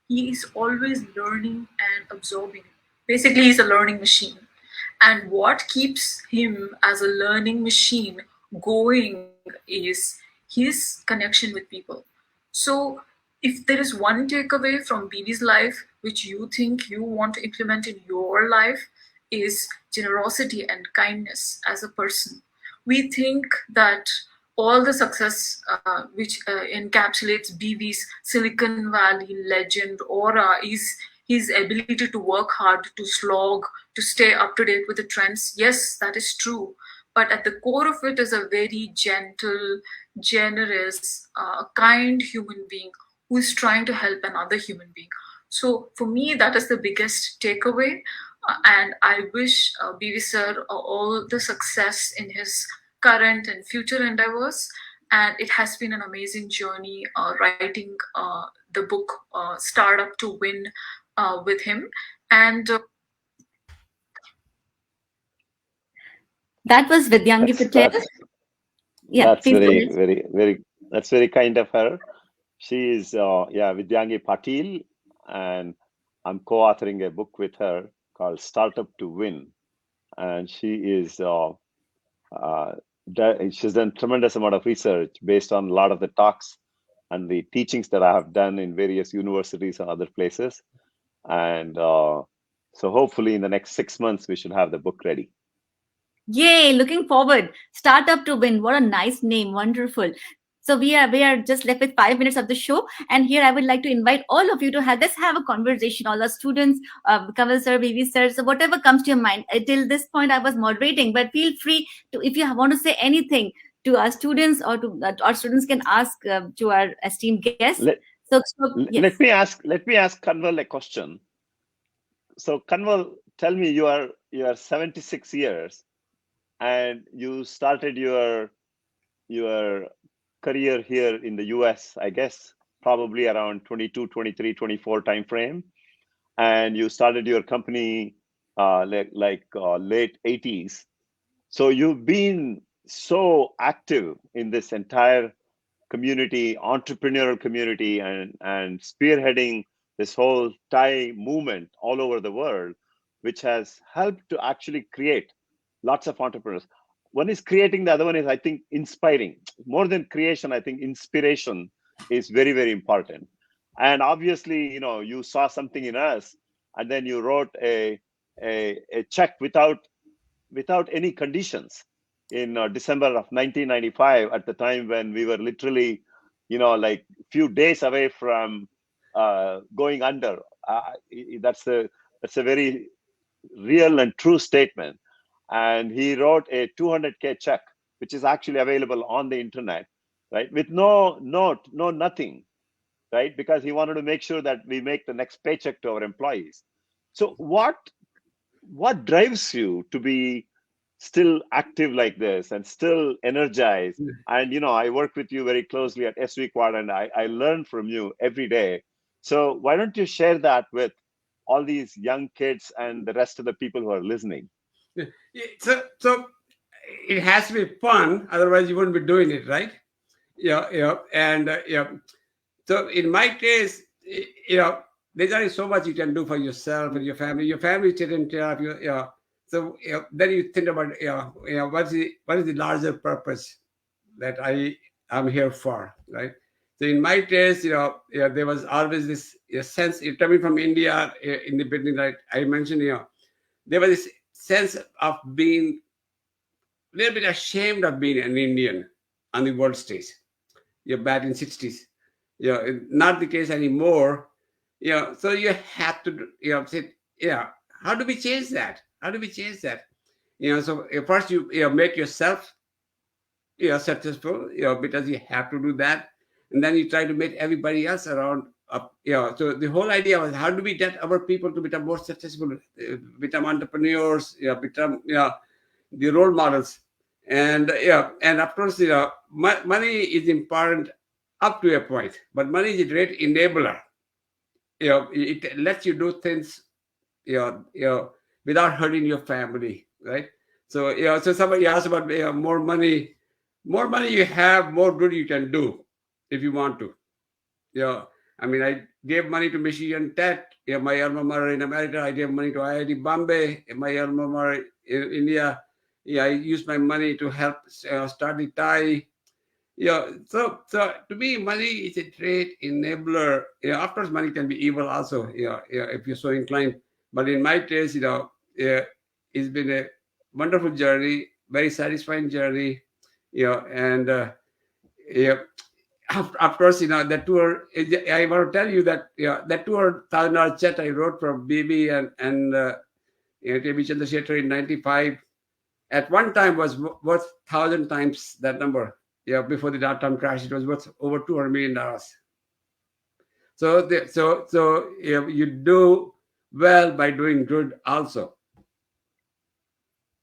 He is always learning and absorbing. Basically, he's a learning machine. And what keeps him as a learning machine going is his connection with people. So, if there is one takeaway from BB's life which you think you want to implement in your life, is generosity and kindness as a person. We think that all the success which encapsulates BB's Silicon Valley legend aura is his ability to work hard, to slog, to stay up to date with the trends. Yes, that is true. But at the core of it is a very gentle, generous, kind human being who is trying to help another human being. So for me, that is the biggest takeaway. And I wish BB sir all the success in his current and future endeavors. And it has been an amazing journey writing the book Startup to Win with him. And that was Vidyangi Patel. That's very kind of her. She is Vidyangi Patil, and I'm co-authoring a book with her called Startup to Win, and she is she's done tremendous amount of research based on a lot of the talks and the teachings that I have done in various universities and other places. And so hopefully in the next 6 months, we should have the book ready. Yay, looking forward. Startup to Win. What a nice name. Wonderful. So we are just left with 5 minutes of the show, and here I would like to invite all of you to let's have a conversation. All the students, Kanwal sir, BV sir, so whatever comes to your mind. Till this point, I was moderating, but feel free to, if you want to say anything to our students, or to our students can ask to our esteemed guests. Yes. Let me ask Kanwal a question. So Kanwal, tell me, you are 76 years, and you started your career here in the US, I guess, probably around 22, 23, 24 timeframe. And you started your company late 80s. So you've been so active in this entire community, entrepreneurial community, and spearheading this whole Thai movement all over the world, which has helped to actually create lots of entrepreneurs. One is creating, the other one is, I think, inspiring. More than creation, I think inspiration is very, very important. And obviously, you saw something in us, and then you wrote a check without any conditions in December of 1995, at the time when we were literally, like few days away from going under. That's a very real and true statement. And he wrote a 200K check, which is actually available on the internet, right? With no note, no nothing, right? Because he wanted to make sure that we make the next paycheck to our employees. So what drives you to be still active like this and still energized? And I work with you very closely at SV Quad, and I learn from you every day. So why don't you share that with all these young kids and the rest of the people who are listening? So it has to be fun, otherwise you wouldn't be doing it, right? And so in my case, there's only so much you can do for yourself and your family. Your family taken care of you. So then you think about what is the larger purpose that I am here for, right? So in my case, there was always this sense, coming from India in the beginning, like I mentioned, there was this sense of being a little bit ashamed of being an Indian on the world stage. Back in 60s. Not the case anymore. So you have to say, how do we change that? How do we change that? So first you make yourself successful, because you have to do that, and then you try to make everybody else around up. So the whole idea was, how do we get our people to become more successful, become entrepreneurs, become the role models. And and of course, money is important up to a point, but money is a great enabler. It lets you do things without hurting your family, right? So so somebody asked about more money. More money you have, more good you can do if you want to. I mean, I gave money to Michigan Tech, my alma mater in America. I gave money to IIT Bombay, my alma mater in India. I used my money to help start the Thai. So to me, money is a great enabler. Of course, money can be evil also. If you're so inclined. But in my case, it's been a wonderful journey, very satisfying journey. And of course, that tour. I want to tell you that that $2,000 check I wrote from BB and KB Chandrasekhar in '95 at one time was worth 1,000 times that number. Before the dot-com crash, it was worth over $200 million. So you do well by doing good also.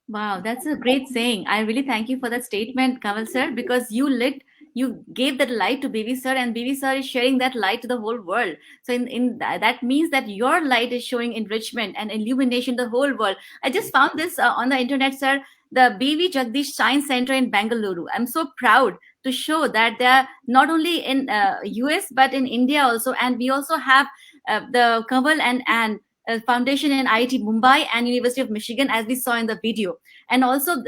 Wow, that's a great saying. I really thank you for that statement, Kanwal sir, because you gave that light to BV sir, and BV sir is sharing that light to the whole world. So that means that your light is showing enrichment and illumination to the whole world. I just found this on the internet, sir. The BV Jagdish Science Center in Bangalore. I'm so proud to show that they are not only in US but in India also, and we also have the Kanwal and Foundation in IIT Mumbai and University of Michigan, as we saw in the video. And also,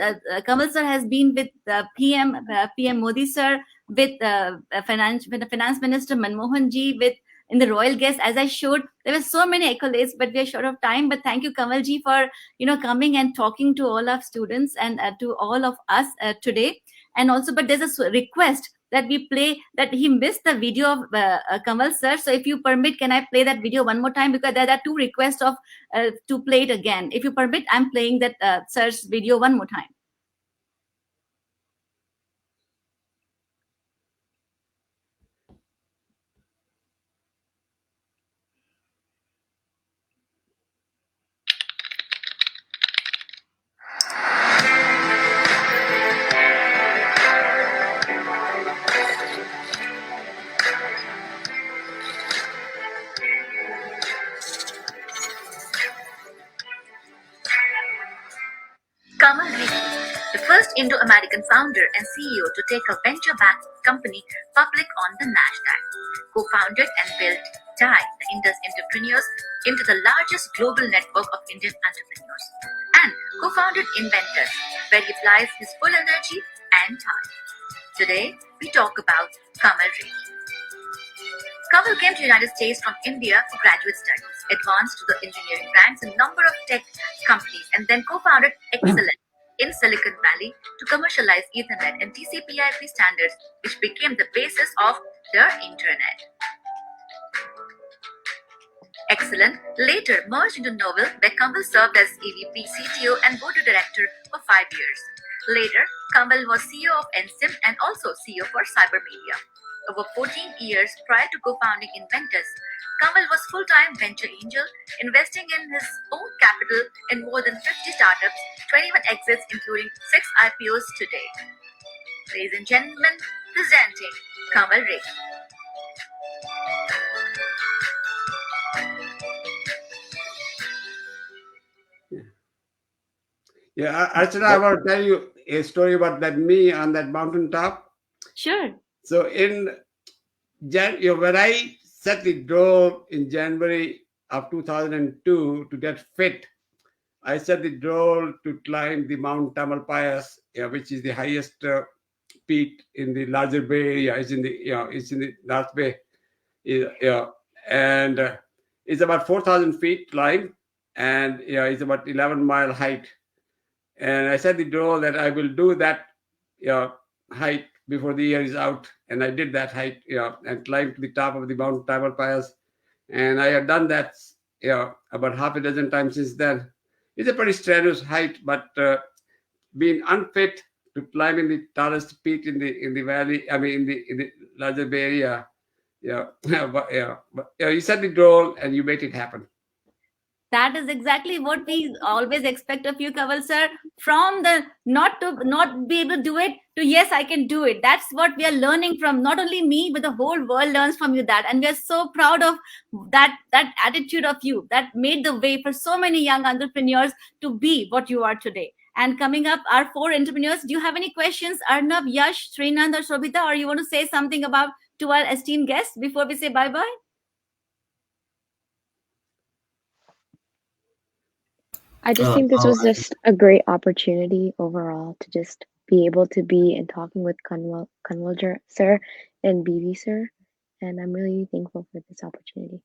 Kanwal sir has been with PM Modi sir, with the finance minister Manmohan ji, with in the royal guest, as I showed. There were so many accolades, but we are short of time. But thank you, Kanwal ji, for coming and talking to all our students and to all of us today. And also, but there's a request that we play, that he missed the video of Kanwal sir. So if you permit, can I play that video one more time? Because there are two requests of to play it again. If you permit, I'm playing that sir's video one more time. Kamal Rekhi, the first Indo-American founder and CEO to take a venture-backed company public on the NASDAQ, co-founded and built TIE, the Indus Entrepreneurs, into the largest global network of Indian entrepreneurs, and co-founded Inventors, where he applies his full energy and time. Today, we talk about Kamal Rekhi. Kanwal came to the United States from India for graduate studies, advanced to the engineering ranks in a number of tech companies, and then co-founded Excellent in Silicon Valley to commercialize Ethernet and TCP/IP standards, which became the basis of the Internet. Excellent later merged into Novell, where Kanwal served as EVP, CTO, and board director for 5 years. Later, Kanwal was CEO of NSIM and also CEO for Cybermedia. Over 14 years prior to co-founding Inventors, Kanwal was full-time venture angel, investing in his own capital in more than 50 startups, 21 exits, including 6 IPOs to date. Ladies and gentlemen, presenting Kanwal Rekhi. Yeah, Archana, I want to tell you a story about that me on that mountaintop. Sure. So when I set the goal in January of 2002 to get fit, I set the goal to climb the Mount Tamalpayas, which is the highest peak in the larger Bay Area. It's in the North Bay, and it's about 4,000 feet climb, and it's about 11-mile height. And I set the goal that I will do that height before the year is out. And I did that height, and climbed to the top of the Mount Tamalpayas. And I have done that, about half a dozen times since then. It's a pretty strenuous height, but being unfit to climb in the tallest peak in the valley, I mean in the larger Bay Area, but you set the goal and you make it happen. That is exactly what we always expect of you, Kanwal sir. From the not be able to do it to yes, I can do it. That's what we are learning from. Not only me, but the whole world learns from you that, and we are so proud of that attitude of you that made the way for so many young entrepreneurs to be what you are today. And coming up, our 4 entrepreneurs. Do you have any questions, Arnab, Yash, Srinand, or Shobita, or you want to say something about to our esteemed guests before we say bye bye? I just think this was just a great opportunity overall to just be able to be and talking with Kanwal sir and BV sir, and I'm really thankful for this opportunity.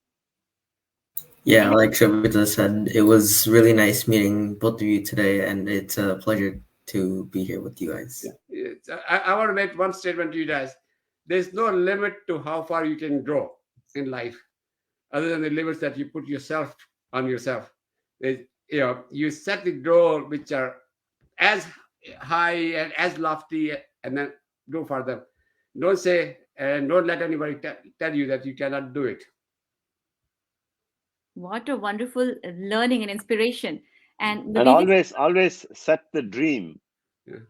Yeah, like Shobita said, it was really nice meeting both of you today, and it's a pleasure to be here with you guys. I want to make one statement to you guys. There's no limit to how far you can grow in life, other than the limits that you put yourself on yourself. You set the goal which are as high and as lofty, and then go further. Don't say and don't let anybody tell you that you cannot do it. What a wonderful learning and inspiration. And always set the dream,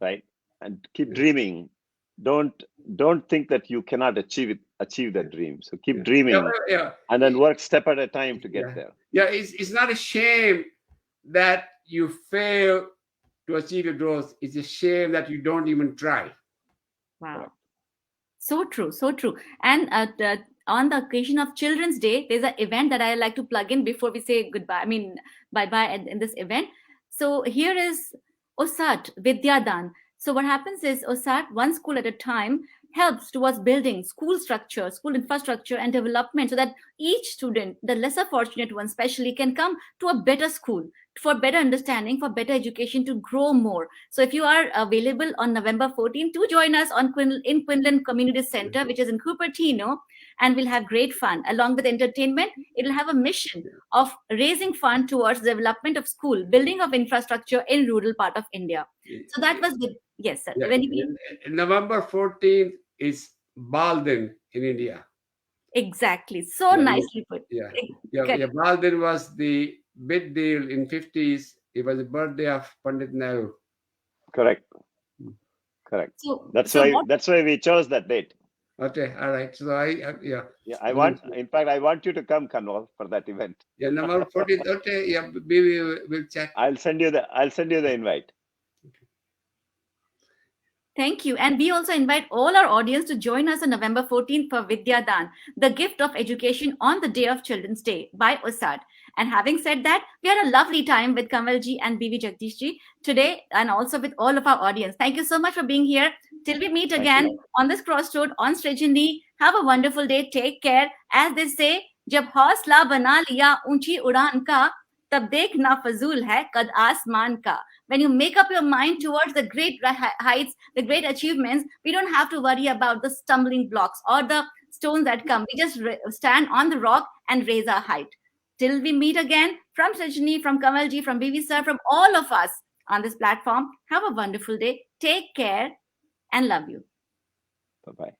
right? And keep dreaming. Don't think that you cannot achieve that dream. So keep dreaming, and then work step at a time to get there. Yeah, it's not a shame that you fail to achieve your goals. It's a shame that you don't even try. Wow. So true, so true. And on the occasion of Children's Day, there's an event that I like to plug in before we say goodbye. I mean, bye-bye in this event. So here is OSAT, Vidyadan. So what happens is OSAT, one school at a time, helps towards building school structure, school infrastructure and development so that each student, the lesser fortunate one especially, can come to a better school for better understanding, for better education, to grow more. So if you are available on November 14th, to join us in Quinlan Community Center, which is in Cupertino, and we'll have great fun. Along with entertainment, it'll have a mission of raising fund towards the development of school, building of infrastructure in rural part of India. So that was the, yes, sir. Yeah. When you, November 14th is Bal Din in India. exactly. So nicely put. Bal Din was the big deal in 50s. It was the birthday of Pandit Nehru. Correct. So That's why we chose that date. Okay, all right. So I want you to come, Kanwal, for that event. Yeah, November 14th. Okay, yeah, we will check. I'll send you the invite. Thank you. And we also invite all our audience to join us on November 14th for Vidya Dan, the gift of education on the day of Children's Day by OSAD. And having said that, we had a lovely time with Kanwalji and BV Jagdishji today, and also with all of our audience. Thank you so much for being here. Till we meet again on this crossroad on Srijani. Have a wonderful day. Take care. As they say, जब हौसला बना लिया ऊंची उड़ान का, तब देखना फजूल है कद आसमान का. When you make up your mind towards the great heights, the great achievements, we don't have to worry about the stumbling blocks or the stones that come. We just stand on the rock and raise our height. Till we meet again, from Sajni, from Kamalji, from BV Sir, from all of us on this platform, have a wonderful day. Take care and love you. Bye-bye.